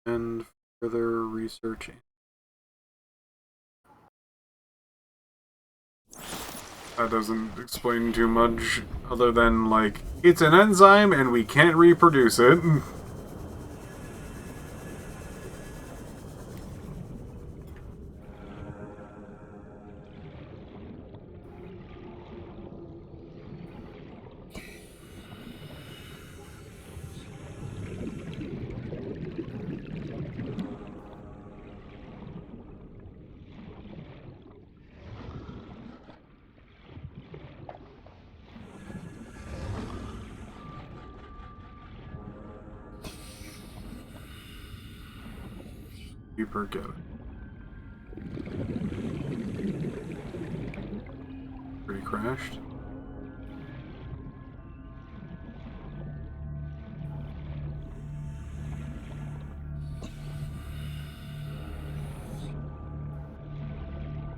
And further researching. That doesn't explain too much, other than, like, it's an enzyme and we can't reproduce it. Keeper, get it. Pretty crashed.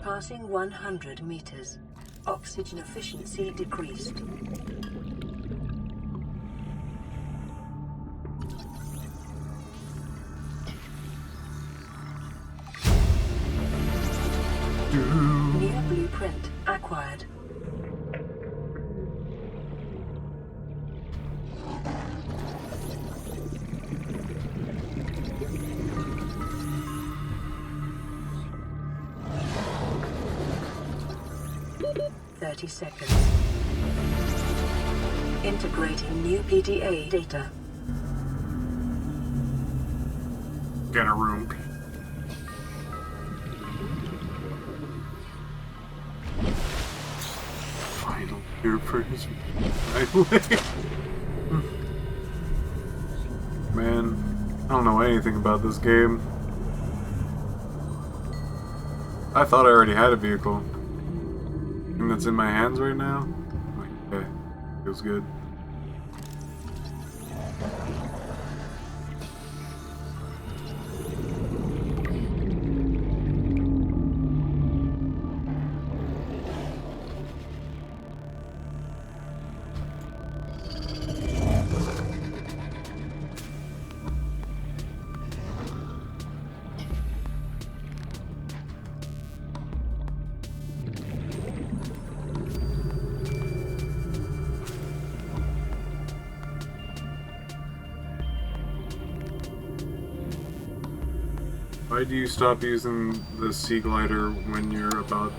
passing 100 meters. Oxygen efficiency decreased. New blueprint acquired. Seconds. Integrating new PDA data. Get a room. Final here for his highway. Man, I don't know anything about this game. I thought I already had a vehicle. And that's in my hands right now? Okay, feels good. Why do you stop using the sea glider when you're about...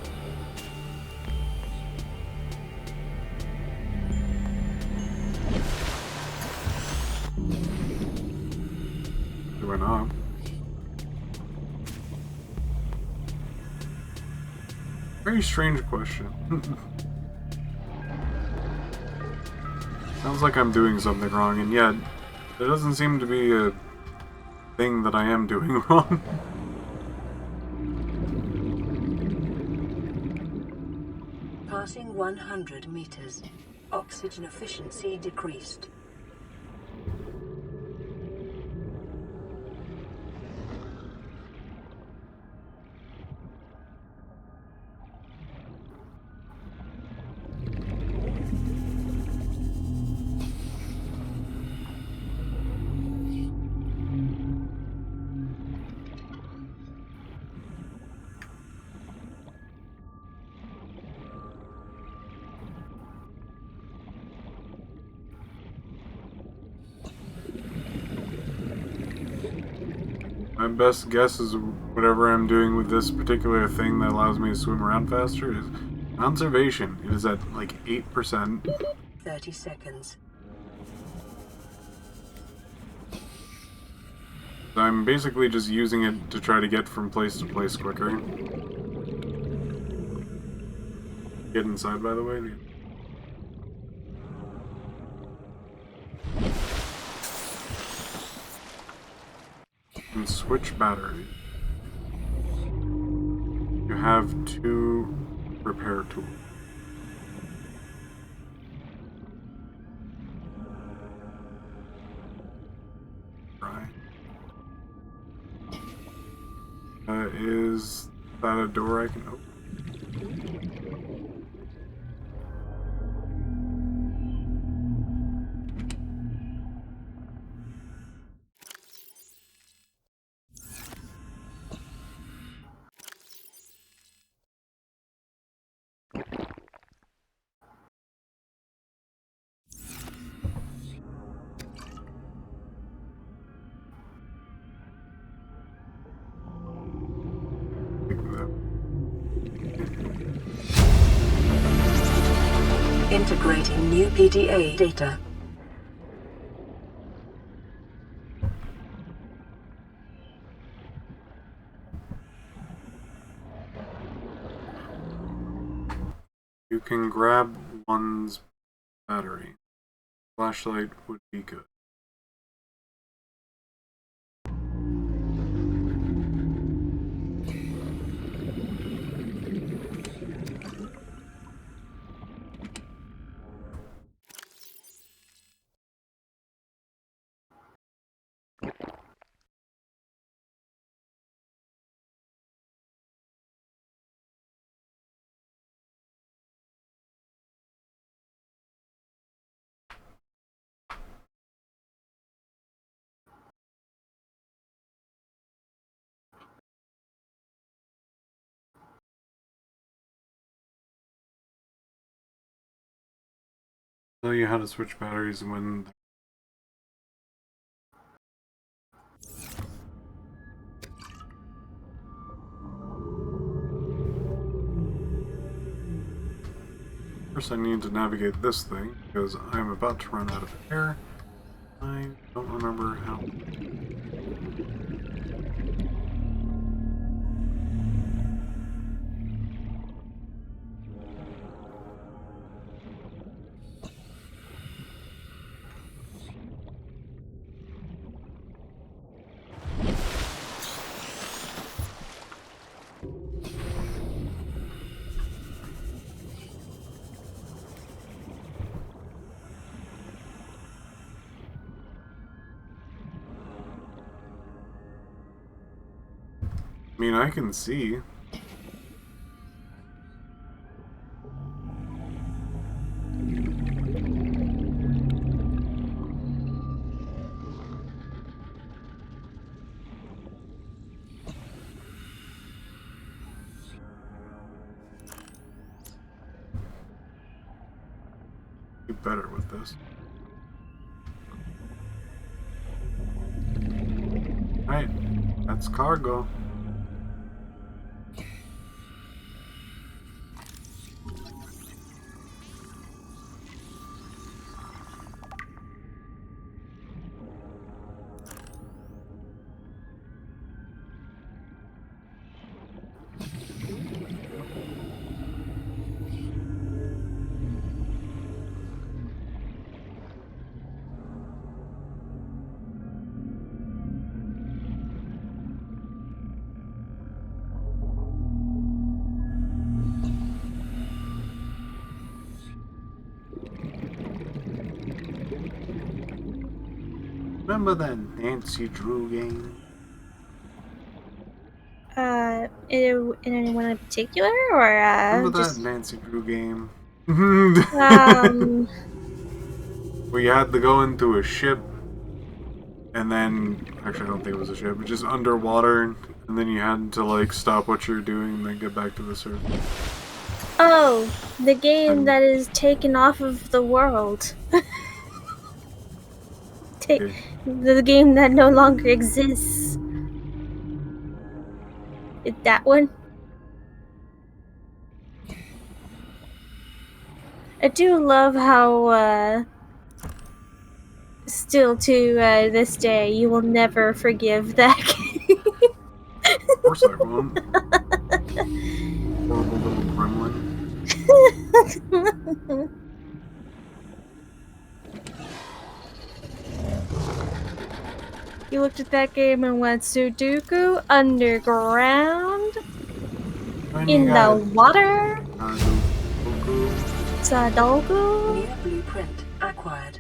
Why not? Very strange question. Sounds like I'm doing something wrong, and yet there doesn't seem to be a thing that I am doing wrong. Passing 100 meters. Oxygen efficiency decreased. My best guess is whatever I'm doing with this particular thing that allows me to swim around faster is conservation. It is at like 8%. 30 seconds. So I'm basically just using it to try to get from place to place quicker. Get inside, by the way. And switch battery. You have 2 repair tools. Right. Is that a door I can open? Integrating new PDA data. You can grab one's battery. Flashlight would be good. Tell you how to switch batteries when first I need to navigate this thing because I'm about to run out of air. I don't remember how. I mean, I can see. Do better with this. Right, that's cargo. Remember that Nancy Drew game? In anyone in particular, or Remember that just Nancy Drew game? um? Where you had to go into a ship, and then actually I don't think it was a ship, but just underwater, and then you had to like stop what you're doing and then get back to the surface. Oh, the game that is taken off of the world. Okay. The game that no longer exists. Is that one? I do love how, still to this day, you will never forgive that game. Of course I won't. Horrible little gremlin. You looked at that game and went Sudoku underground in the water. Sudoku. New blueprint acquired.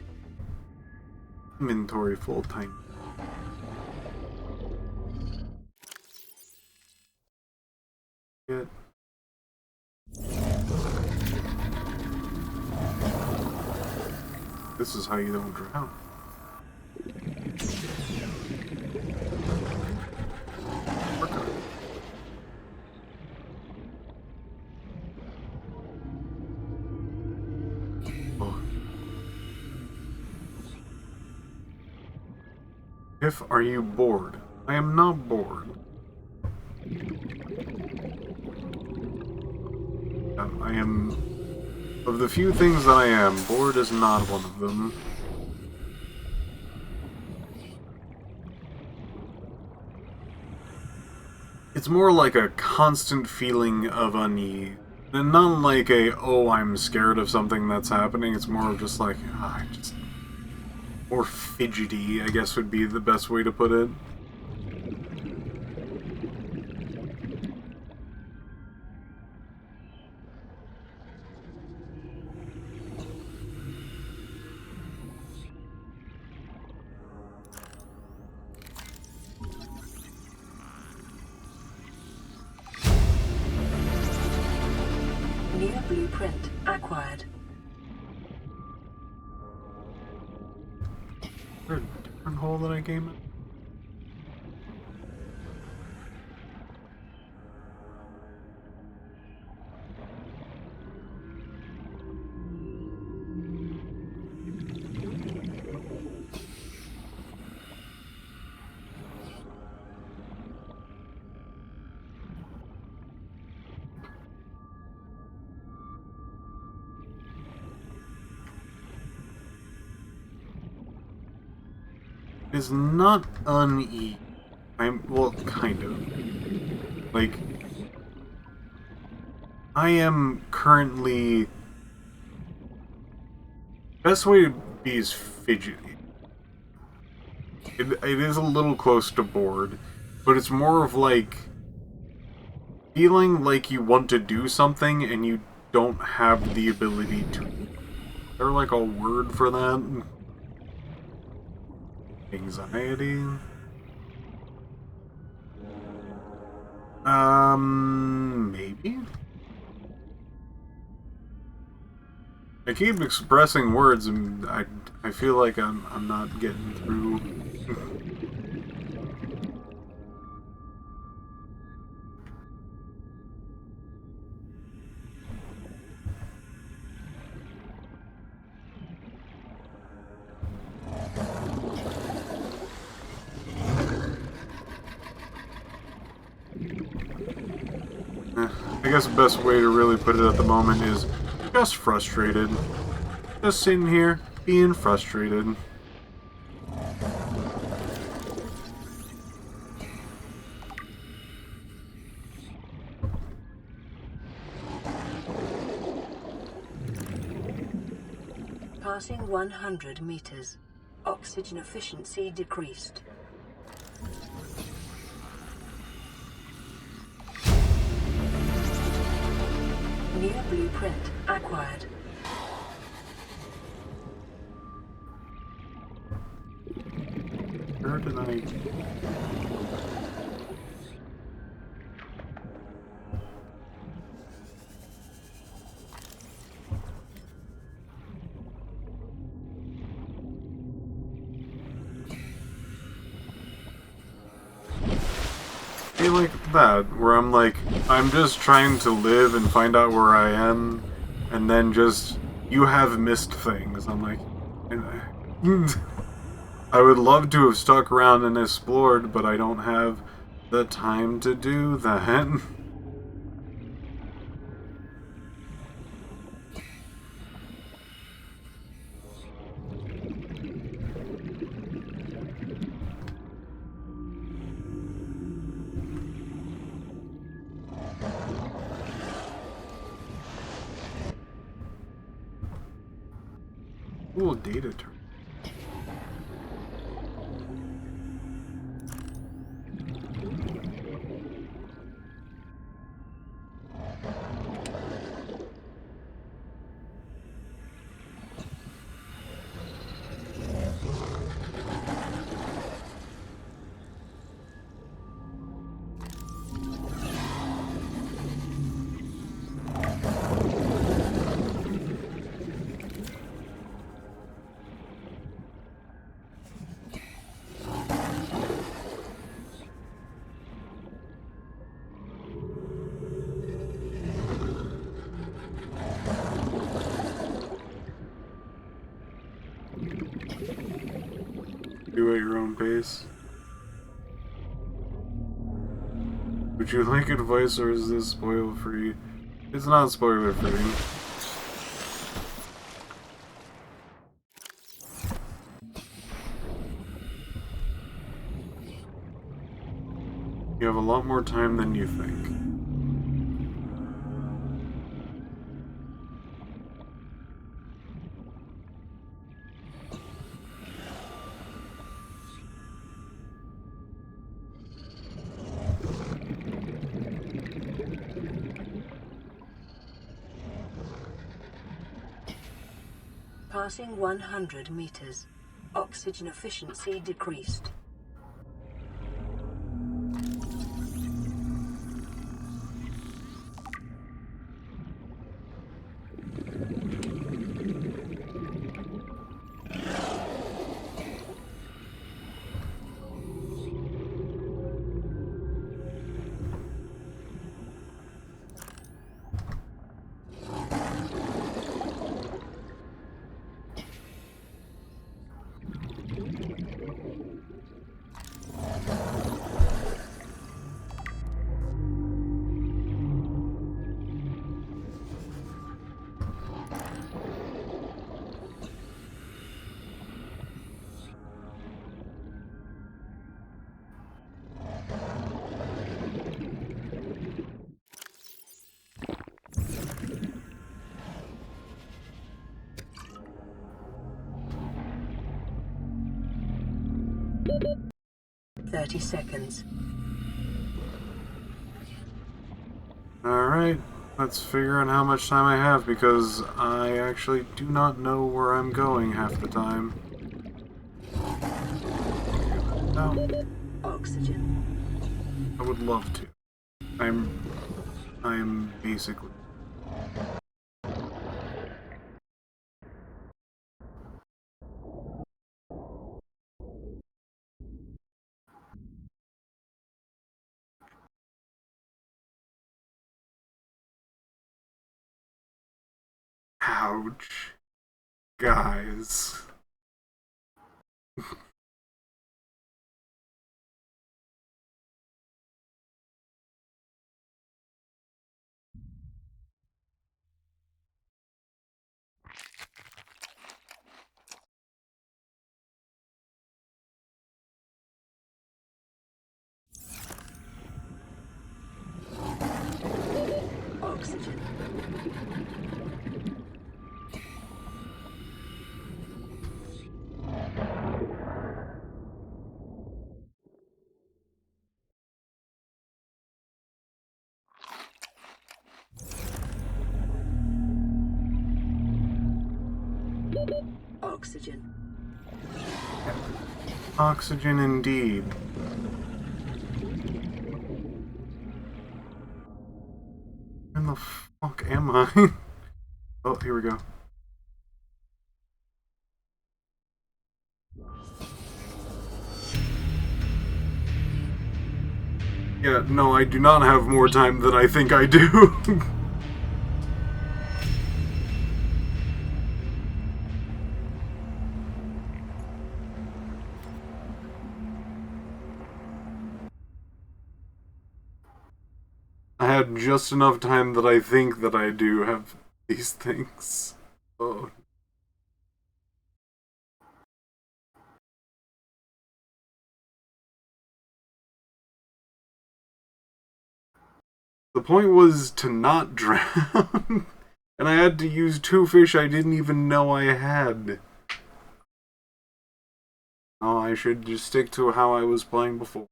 Inventory full time. Good. This is how you don't drown. Piph, are you bored? I am not bored. I am... Of the few things that I am, bored is not one of them. It's more like a constant feeling of unease. And not like a, oh, I'm scared of something that's happening. It's more of just like, more fidgety, I guess would be the best way to put it. New blueprint acquired. Is there a different hole that I came in? Is not uneasy. Well, kind of. Like, I am currently... Best way to be is fidgety. It is a little close to bored, but it's more of like... feeling like you want to do something and you don't have the ability to. Is there like a word for that? Anxiety? I keep expressing words, and I feel like I'm not getting through. I guess the best way to really put it at the moment is just frustrated. Just sitting here, being frustrated. Passing 100 meters. Oxygen efficiency decreased. New blueprint acquired. Where did I... I like that, where I'm like, I'm just trying to live and find out where I am, and then just, you have missed things. I'm like, I would love to have stuck around and explored, but I don't have the time to do that. Cool data term. Do at your own pace. Would you like advice, or is this spoiler free? It's not spoiler free. You have a lot more time than you think. Passing 100 meters. Oxygen efficiency decreased. "30 seconds. Alright, let's figure out how much time I have, because I actually do not know where I'm going half the time. No, Oxygen. I would love to. I'm basically Ouch. Guys. Oxygen. Oxygen. Oxygen indeed. Where the fuck am I? Oh, here we go. Yeah, no, I do not have more time than I think I do. I had just enough time that I think that I do have these things. Oh. The point was to not drown. And I had to use 2 fish I didn't even know I had. Oh, I should just stick to how I was playing before.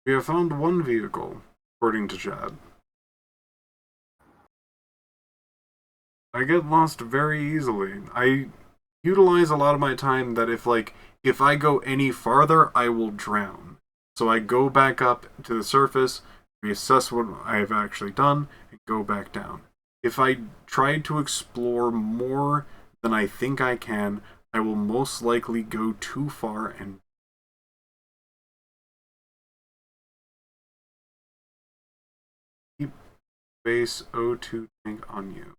We have found one vehicle, according to Chad. I get lost very easily. I utilize a lot of my time that if I go any farther, I will drown. So I go back up to the surface, reassess what I've actually done, and go back down. If I try to explore more than I think I can, I will most likely go too far and keep base O2 tank on you.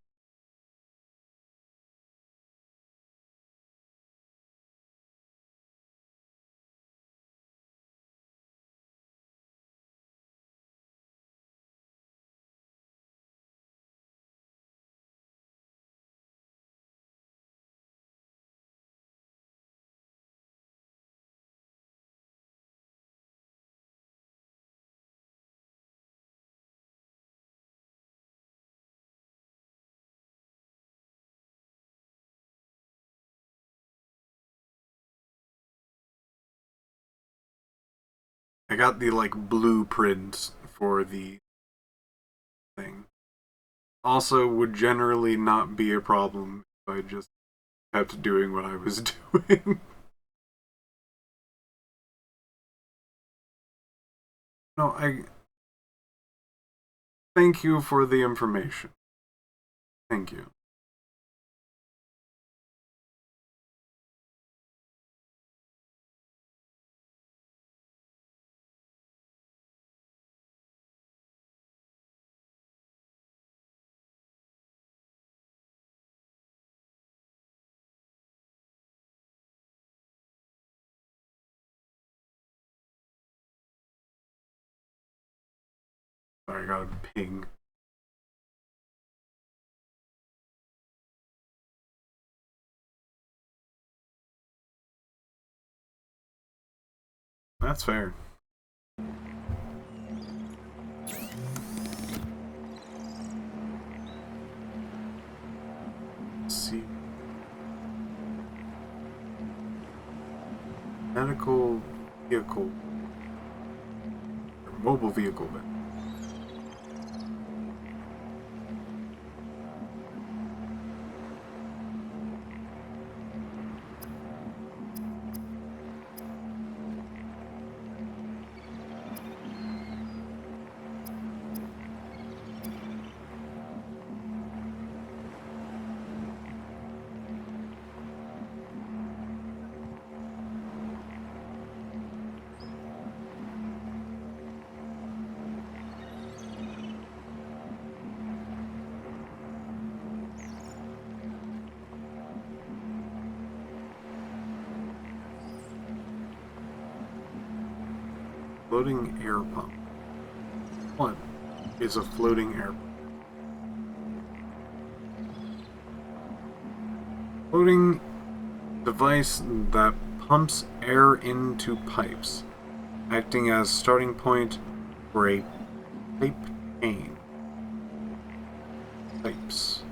I got the blueprints for the thing. Also, would generally not be a problem if I just kept doing what I was doing. No, I thank you for the information. Thank you. Sorry, I got a ping. That's fair. Let's see. Medical vehicle. Or mobile vehicle, but floating air pump. What is a floating air pump? Floating device that pumps air into pipes, acting as starting point for a pipe chain. Pipes.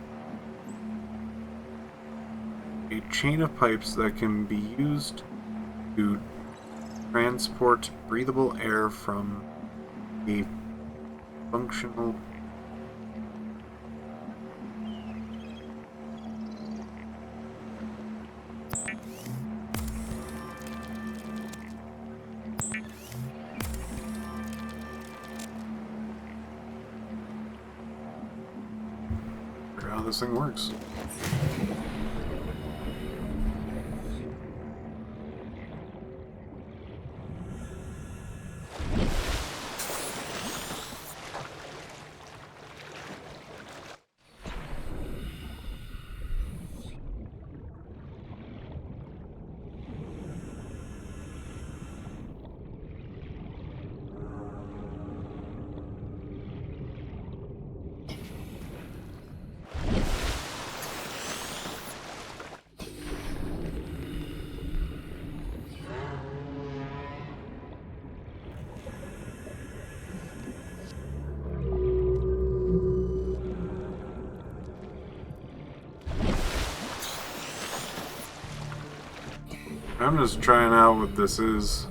A chain of pipes that can be used to transport breathable air from a functional how this thing works. I'm just trying out what this is.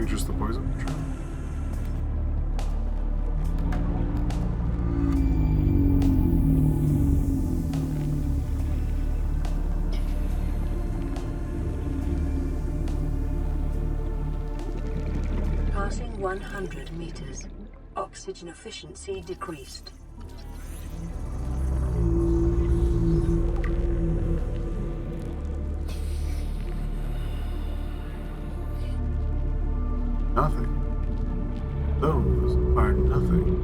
Just the poison? Sure. Passing 100 meters. Oxygen efficiency decreased. Nothing. Those are nothing.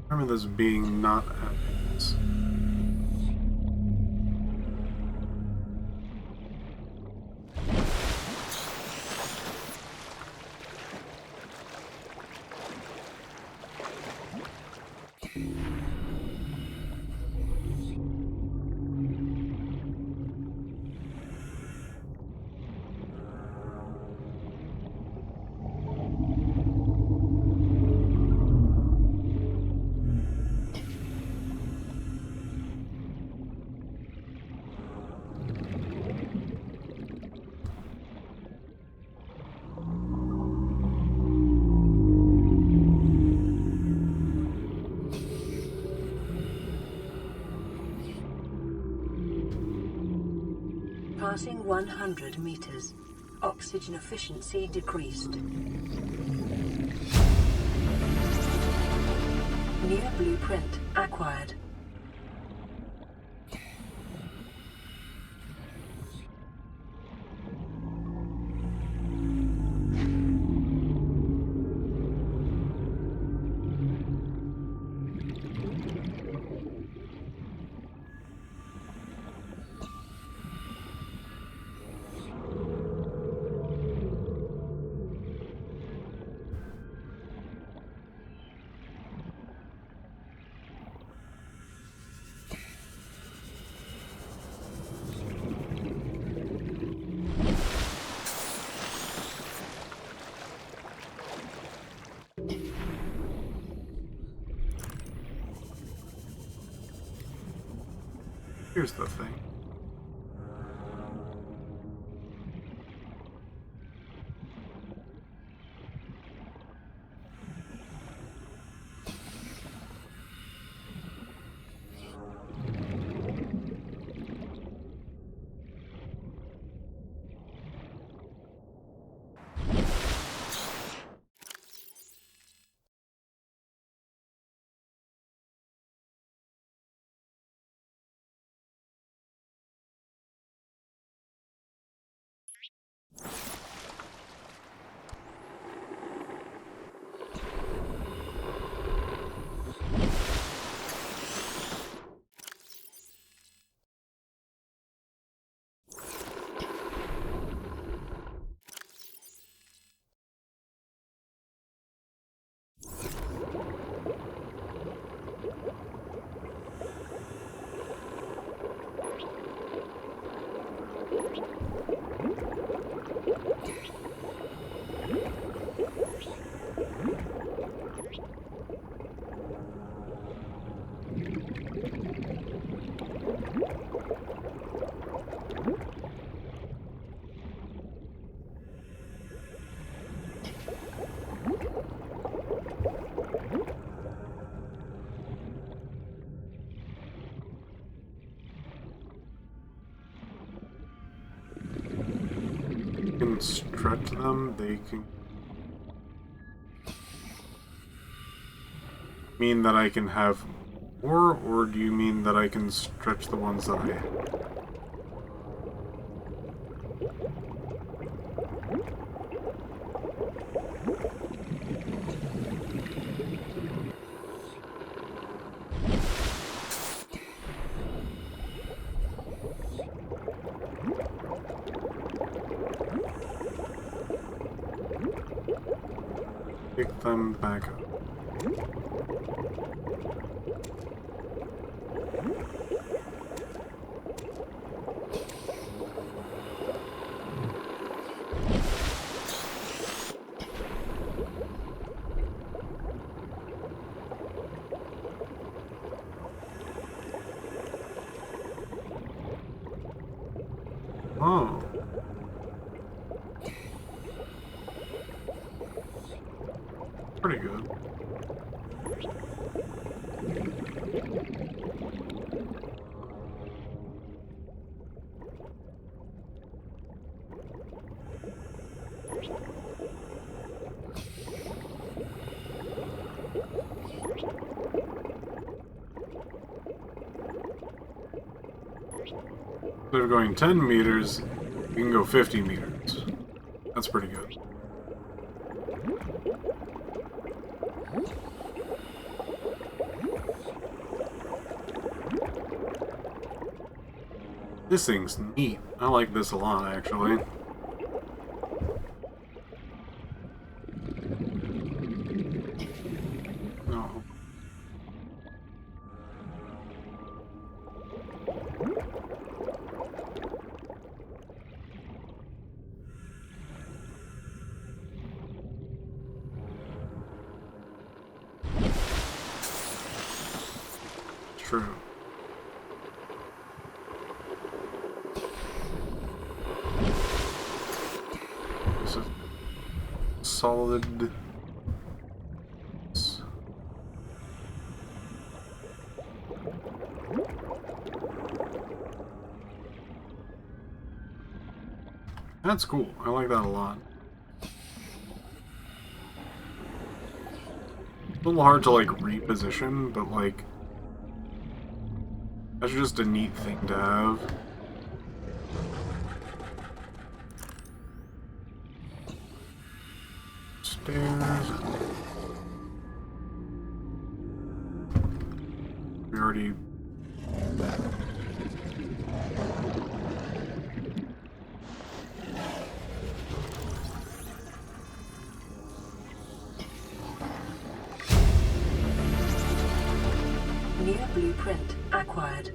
Remember this being not happiness. Passing 100 meters. Oxygen efficiency decreased. New blueprint acquired. Here's the thing. Can stretch them, they can mean that I can have more, or do you mean that I can stretch the ones that I have? Pick them back up. Oh. Pretty good. Instead of going 10 meters, you can go 50 meters. That's pretty good. This thing's neat. I like this a lot, actually. Oh. True. This is solid. That's cool. I like that a lot. A little hard to like reposition, but like that's just a neat thing to have. Stairs. We already. New blueprint acquired.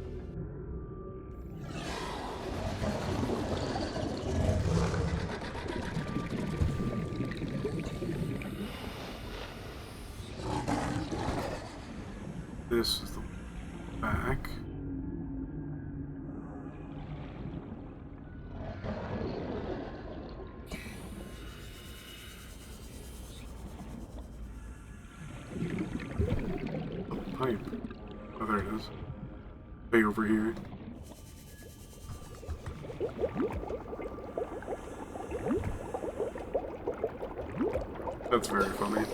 This is the back. pipe? Oh, there it is. Way over here. That's very funny.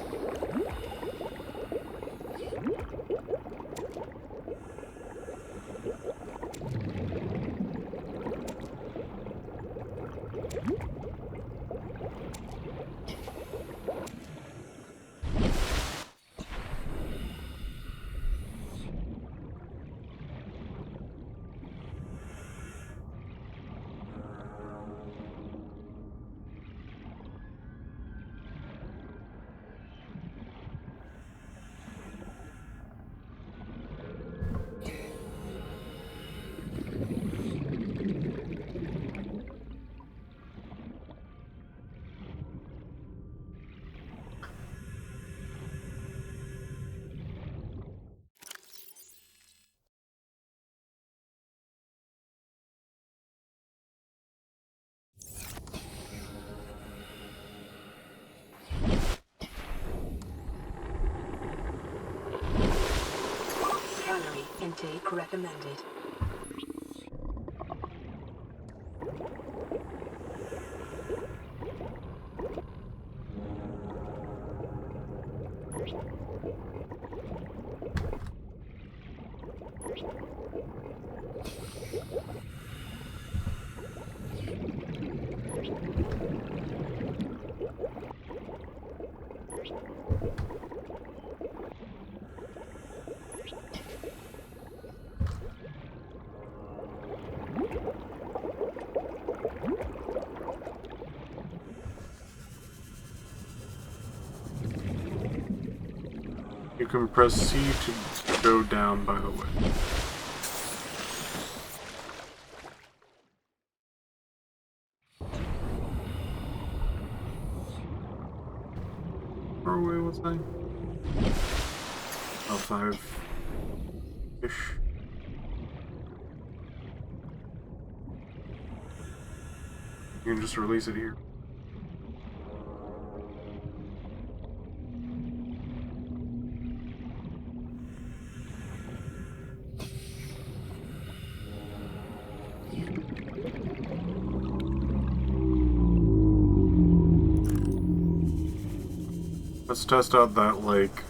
Calorie intake recommended. You can press C to go down, by the way. Far away was I? Oh, 5-ish. You can just release it here. Let's test out that, like,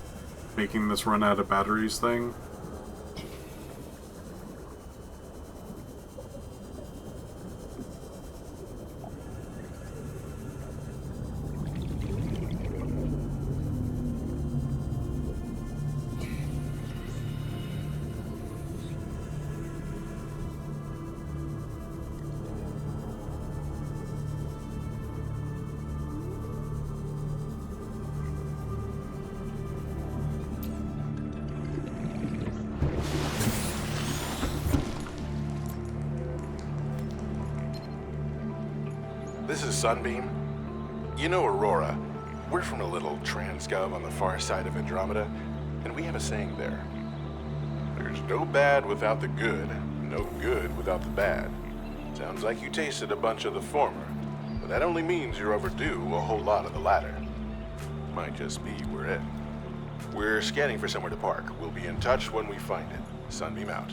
making this run out of batteries thing. This is Sunbeam. You know Aurora. We're from a little transgov on the far side of Andromeda, and we have a saying there. There's no bad without the good, no good without the bad. Sounds like you tasted a bunch of the former, but that only means you're overdue a whole lot of the latter. Might just be we're it. We're scanning for somewhere to park. We'll be in touch when we find it. Sunbeam out.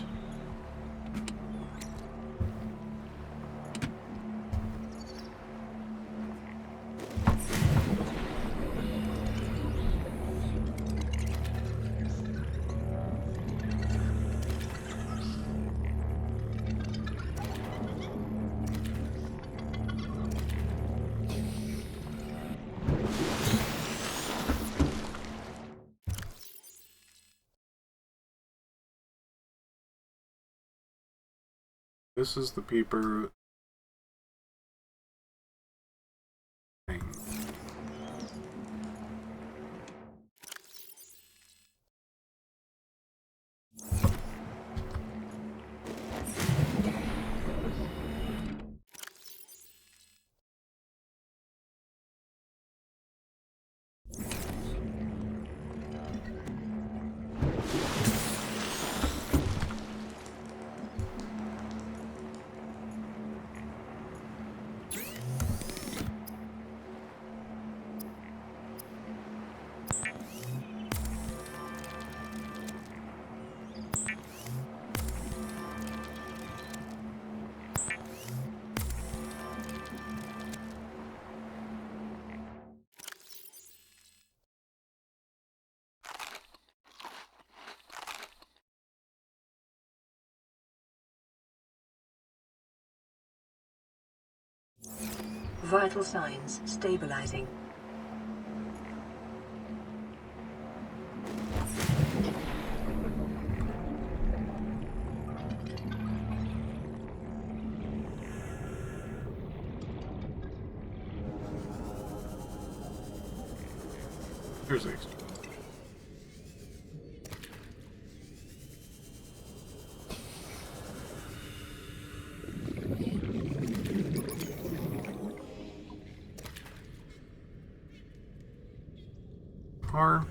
This is the peeper thing. Vital signs stabilizing. Here's extra. Car.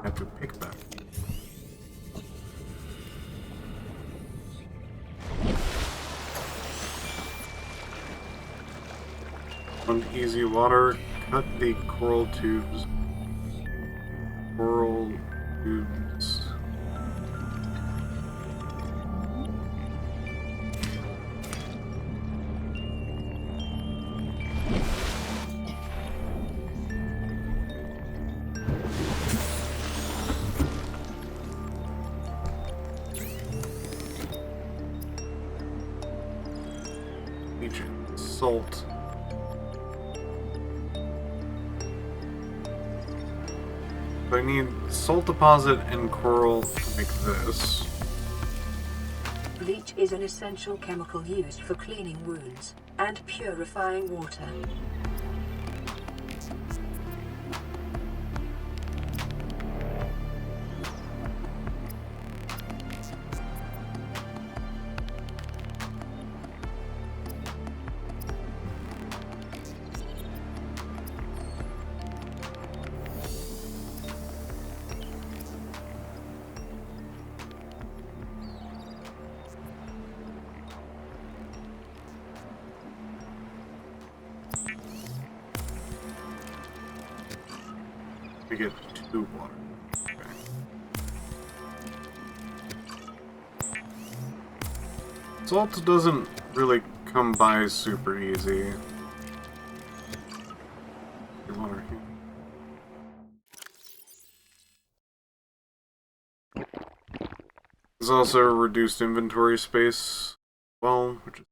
Have to pick that. On easy water, cut the coral tubes. Coral tubes. Salt. So I need salt deposit and coral to make this. Bleach is an essential chemical used for cleaning wounds and purifying water. We get 2 water. Okay. Salt doesn't really come by super easy. Water here. There's also reduced inventory space, well, which is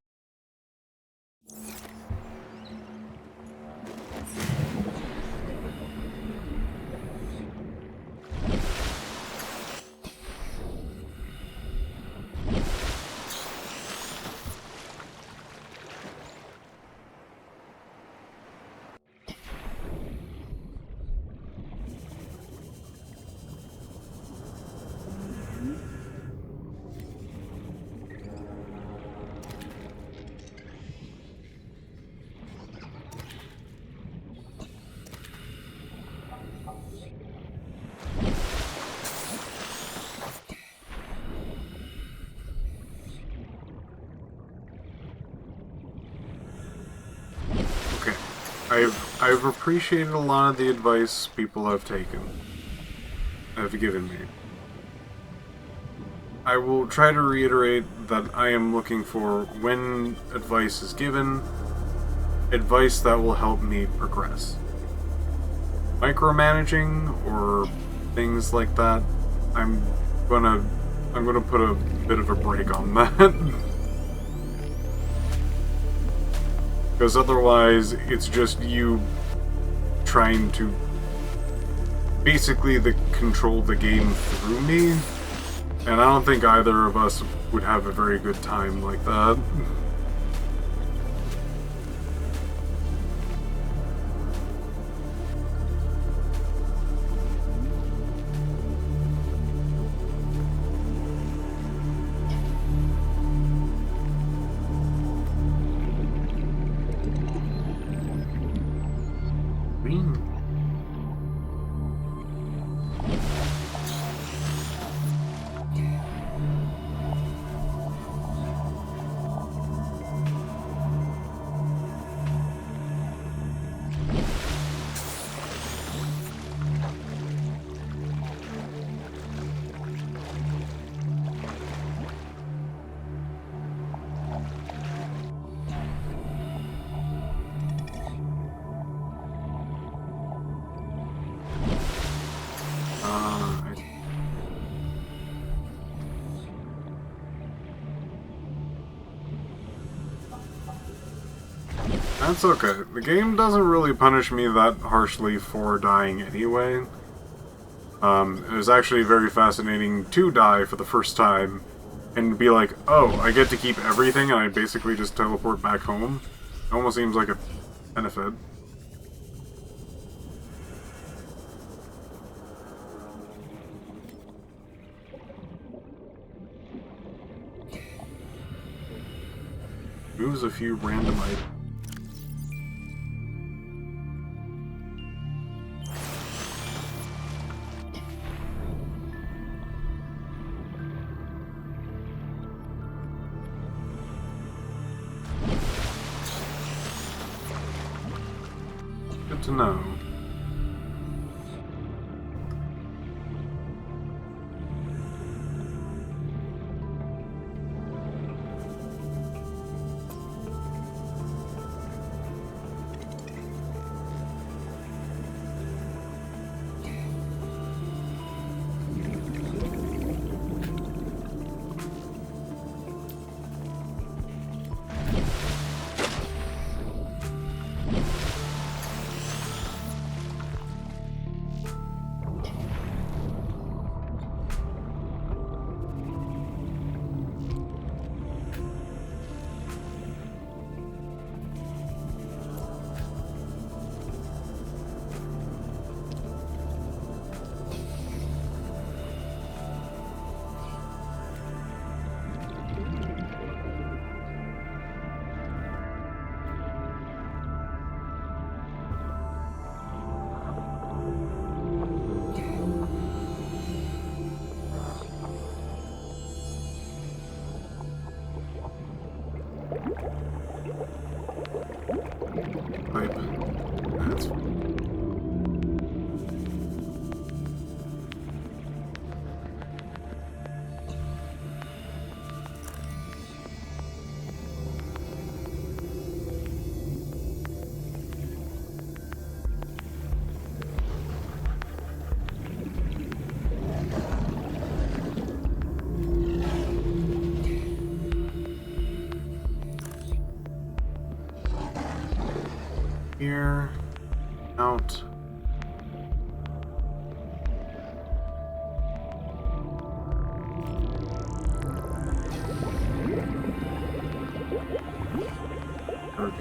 I've appreciated a lot of the advice people have given me. I will try to reiterate that I am looking for, when advice is given, advice that will help me progress. Micromanaging or things like that, I'm gonna put a bit of a break on that. Because otherwise, it's just you trying to basically control the game through me, and I don't think either of us would have a very good time like that. That's okay. The game doesn't really punish me that harshly for dying anyway. It was actually very fascinating to die for the first time and be like, oh, I get to keep everything and I basically just teleport back home. It almost seems like a benefit. Moves a few random items. Good to know. Pipe. That's here, out. Kirby.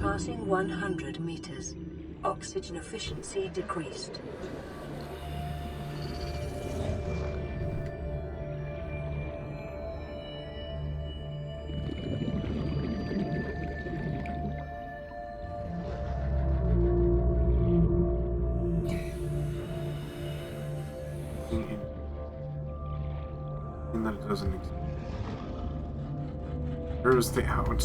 Passing 100 meters. Oxygen efficiency decreased. And that it doesn't exist. There's the out.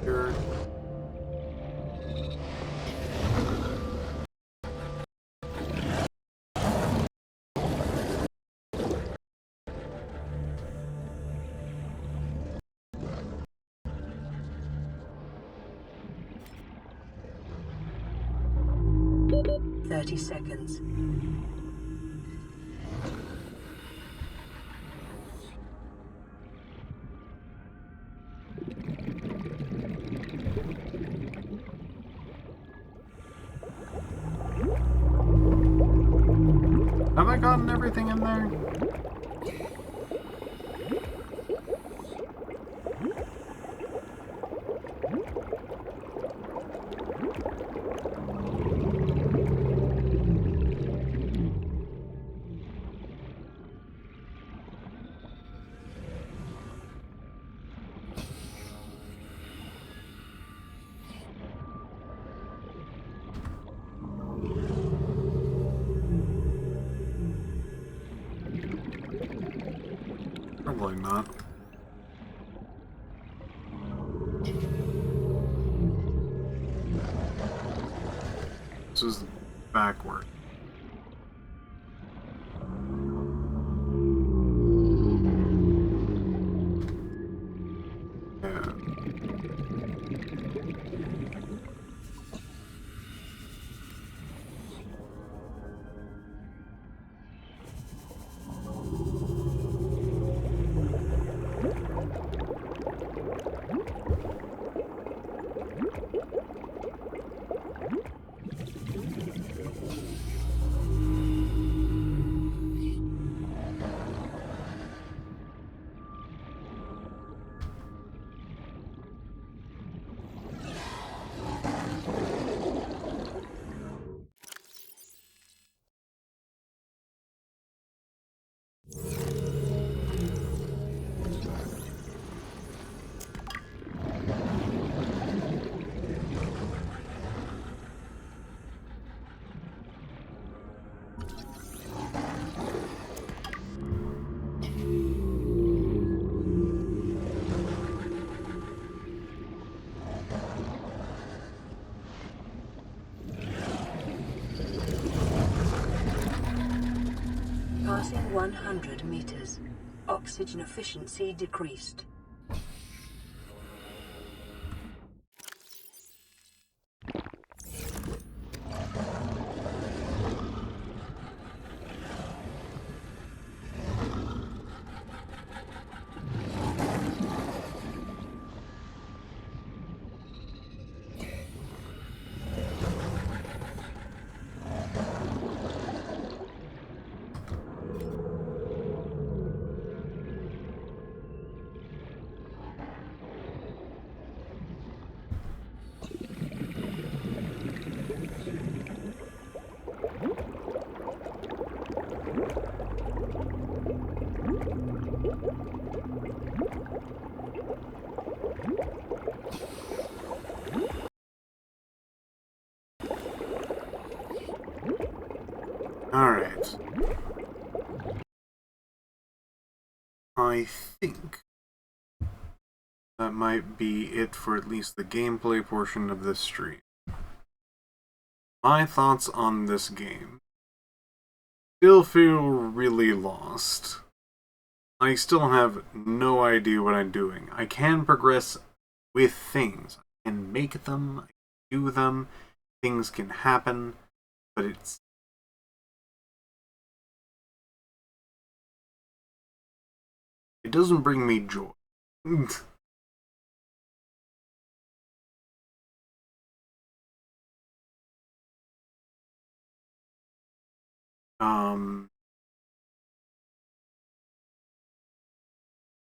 Here. Thirty seconds. Have I gotten everything in there? Probably not. This is backward. Yeah. Passing 100 meters. Oxygen efficiency decreased. Alright. I think that might be it for at least the gameplay portion of this stream. My thoughts on this game. Still feel really lost. I still have no idea what I'm doing. I can progress with things. I can make them, I can do them, things can happen, but it doesn't bring me joy.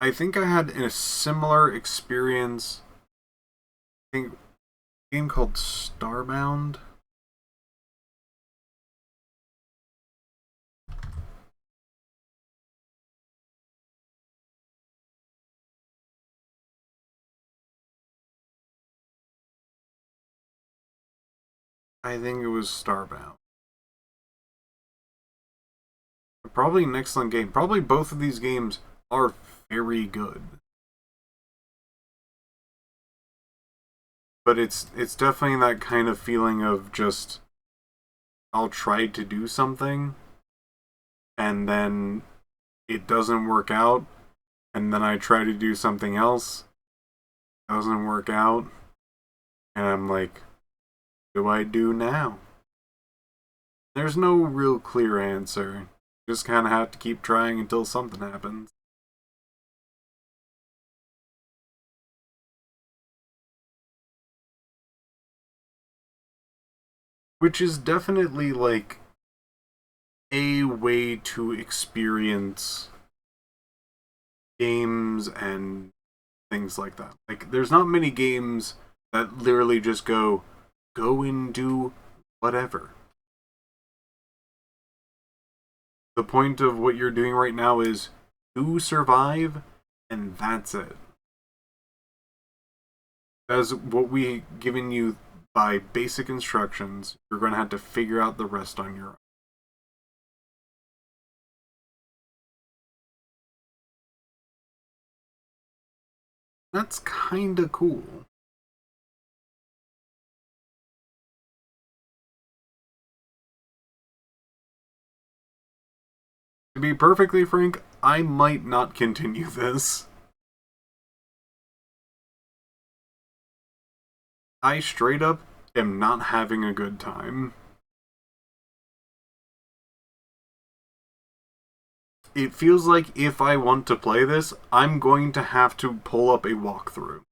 I think I had a similar experience. I think a game called Starbound. I think it was Starbound. Probably an excellent game. Probably both of these games are very good. But it's definitely that kind of feeling of just I'll try to do something and then it doesn't work out, and then I try to do something else, doesn't work out, and I'm like, what do I do now? There's no real clear answer. You just kind of have to keep trying until something happens. Which is definitely like a way to experience games and things like that. Like, there's not many games that literally just go and do whatever. The point of what you're doing right now is to survive, and that's it. That's what we given you by basic instructions. You're going to have to figure out the rest on your own. That's kinda cool. To be perfectly frank, I might not continue this. I straight up am not having a good time. It feels like if I want to play this, I'm going to have to pull up a walkthrough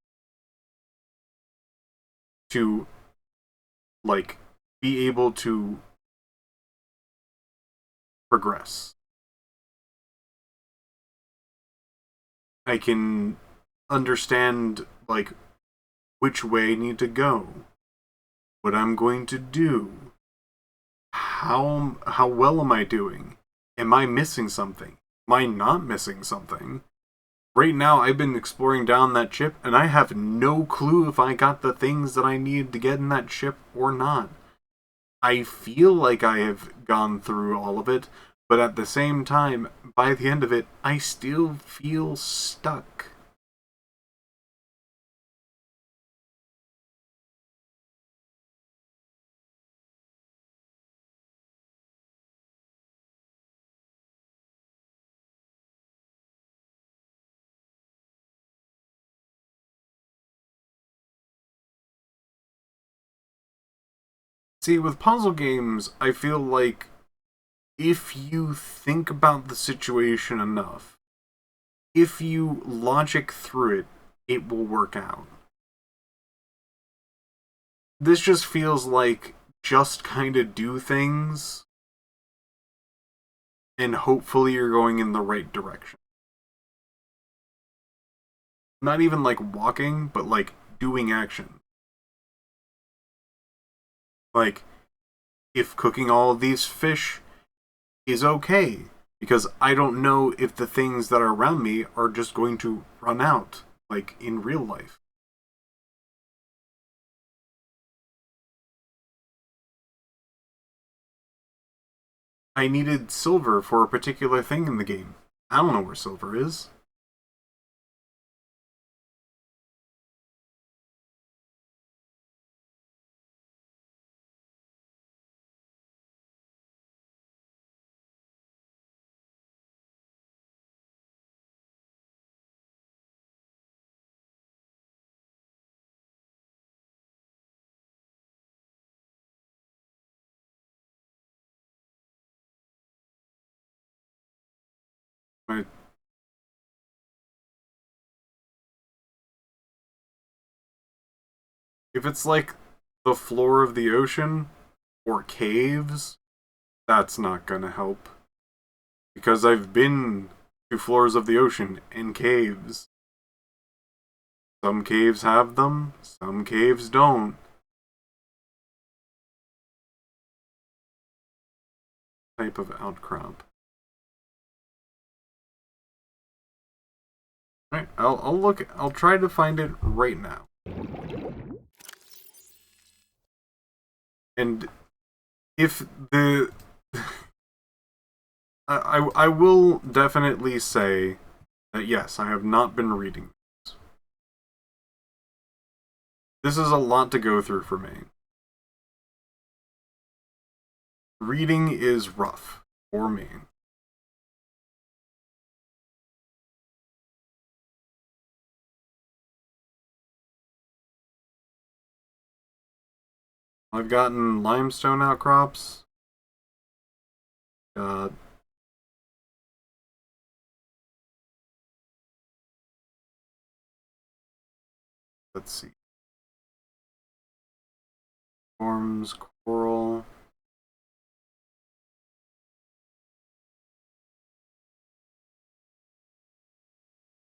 to, like, be able to progress. I can understand, like, which way I need to go, what I'm going to do, how well am I doing? Am I missing something? Am I not missing something? Right now, I've been exploring down that ship, and I have no clue if I got the things that I needed to get in that ship or not. I feel like I have gone through all of it, but at the same time, by the end of it, I still feel stuck. See, with puzzle games, I feel like if you think about the situation enough, if you logic through it, it will work out. This just feels like just kind of do things, and hopefully you're going in the right direction. Not even like walking, but like doing action. Like, if cooking all of these fish is okay, because I don't know if the things that are around me are just going to run out, like in real life. I needed silver for a particular thing in the game. I don't know where silver is. But if it's like the floor of the ocean or caves, that's not gonna help. Because I've been to floors of the ocean and caves. Some caves have them, some caves don't. Type of outcrop. Alright, I'll look. I'll try to find it right now. And if the I will definitely say that yes, I have not been reading this. This is a lot to go through for me. Reading is rough for me. I've gotten limestone outcrops. Got let's see. Forms, coral.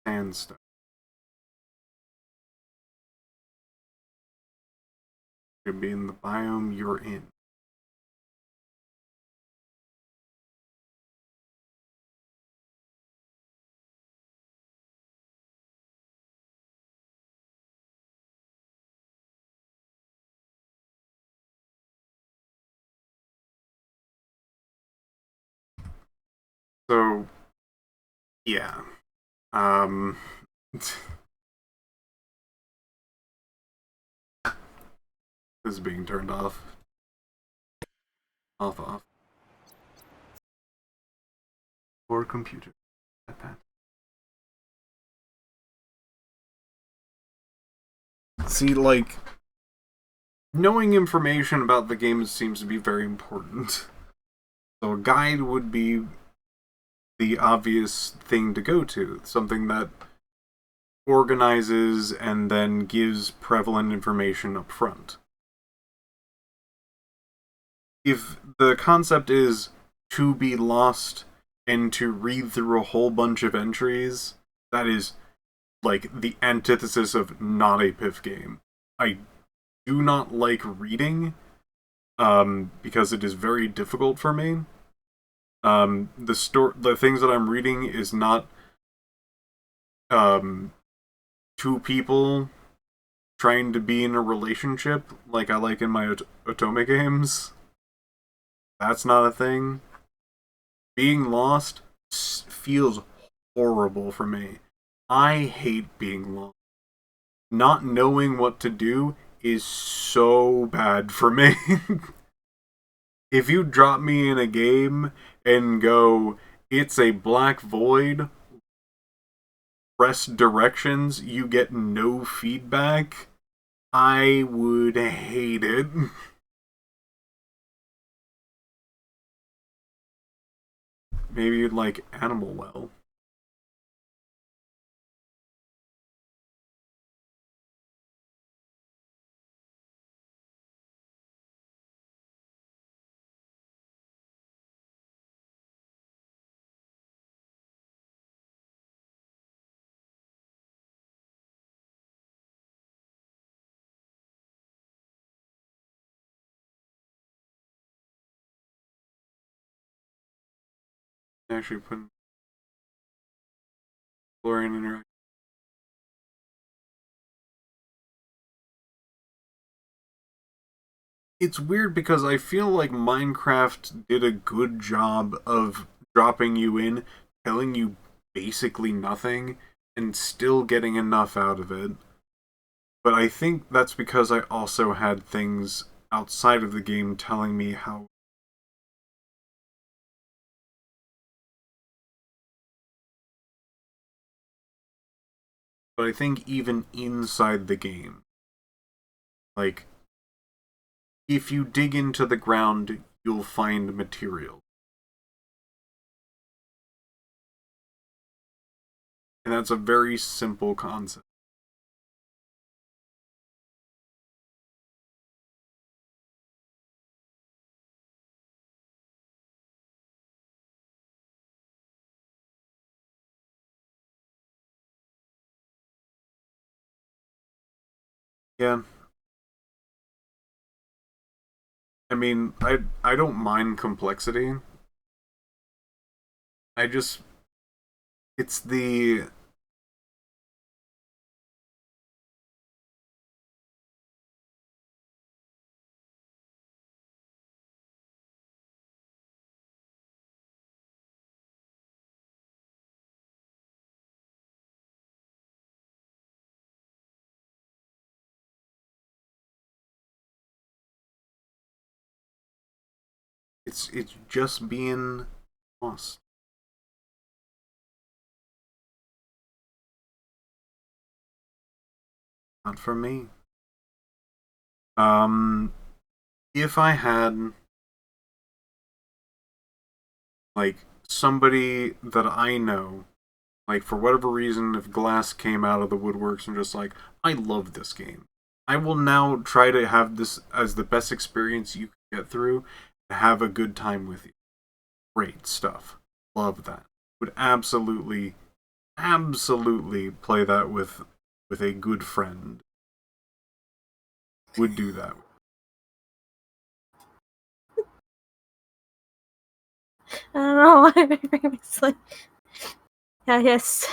Sandstone. Could be in the biome you're in. So, yeah. is being turned off. Off. Or computer. iPad. See, like, knowing information about the game seems to be very important. So a guide would be the obvious thing to go to. Something that organizes and then gives prevalent information up front. If the concept is to be lost and to read through a whole bunch of entries, that is like the antithesis of not a Piph game. I do not like reading, because it is very difficult for me. The things that I'm reading is not two people trying to be in a relationship like I like in my Otome games. That's not a thing. Being lost feels horrible for me. I hate being lost. Not knowing what to do is so bad for me. If you drop me in a game and go, it's a black void, press directions, you get no feedback, I would hate it. Maybe you'd like Animal Well. Actually put Florian interact. It's weird because I feel like Minecraft did a good job of dropping you in, telling you basically nothing, and still getting enough out of it. But I think that's because I also had things outside of the game telling me how. But I think even inside the game, like, if you dig into the ground, you'll find material. And that's a very simple concept. Yeah. I mean, I don't mind complexity. I just... It's the... It's just being lost. Not for me. If I had, like, somebody that I know, like, for whatever reason, if Glass came out of the woodworks and just like, I love this game, I will now try to have this as the best experience you can get through, and have a good time with you. Great stuff. Love that. Would absolutely play that with a good friend. Would do that. I don't know why it's like, yeah, yes,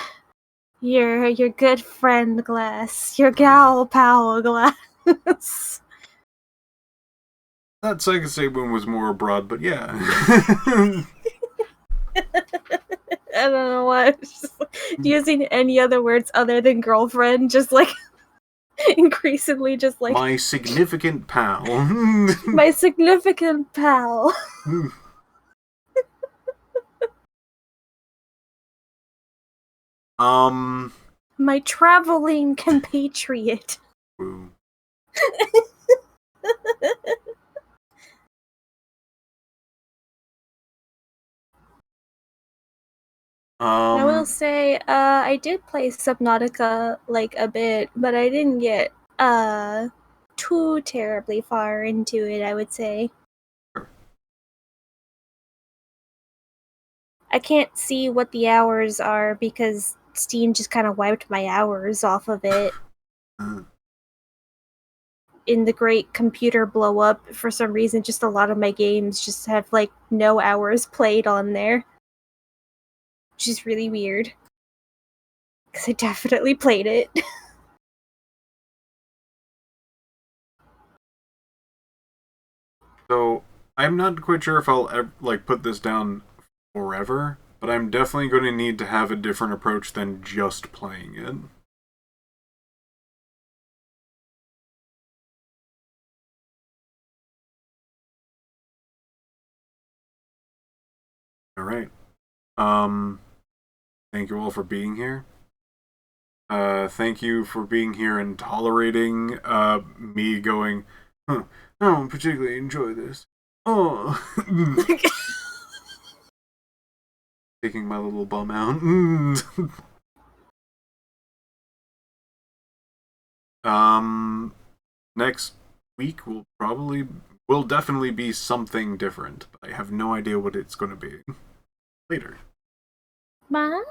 your good friend Glass, your gal pal Glass. That Sega statement was more abroad, but yeah. I don't know why. I was just using any other words other than girlfriend, just like increasingly just like My significant pal. my significant pal. My traveling compatriot. Ooh. I will say, I did play Subnautica like a bit, but I didn't get too terribly far into it, I would say. I can't see what the hours are because Steam just kind of wiped my hours off of it. In the great computer blow up, for some reason, just a lot of my games just have like no hours played on there. Which is really weird. Because I definitely played it. So, I'm not quite sure if I'll ever, like, put this down forever, but I'm definitely going to need to have a different approach than just playing it. Alright. Thank you all for being here. Thank you for being here and tolerating, me going, I don't particularly enjoy this. Oh. Taking my little bum out. Next week will definitely be something different, but I have no idea what it's going to be. Later. Bye.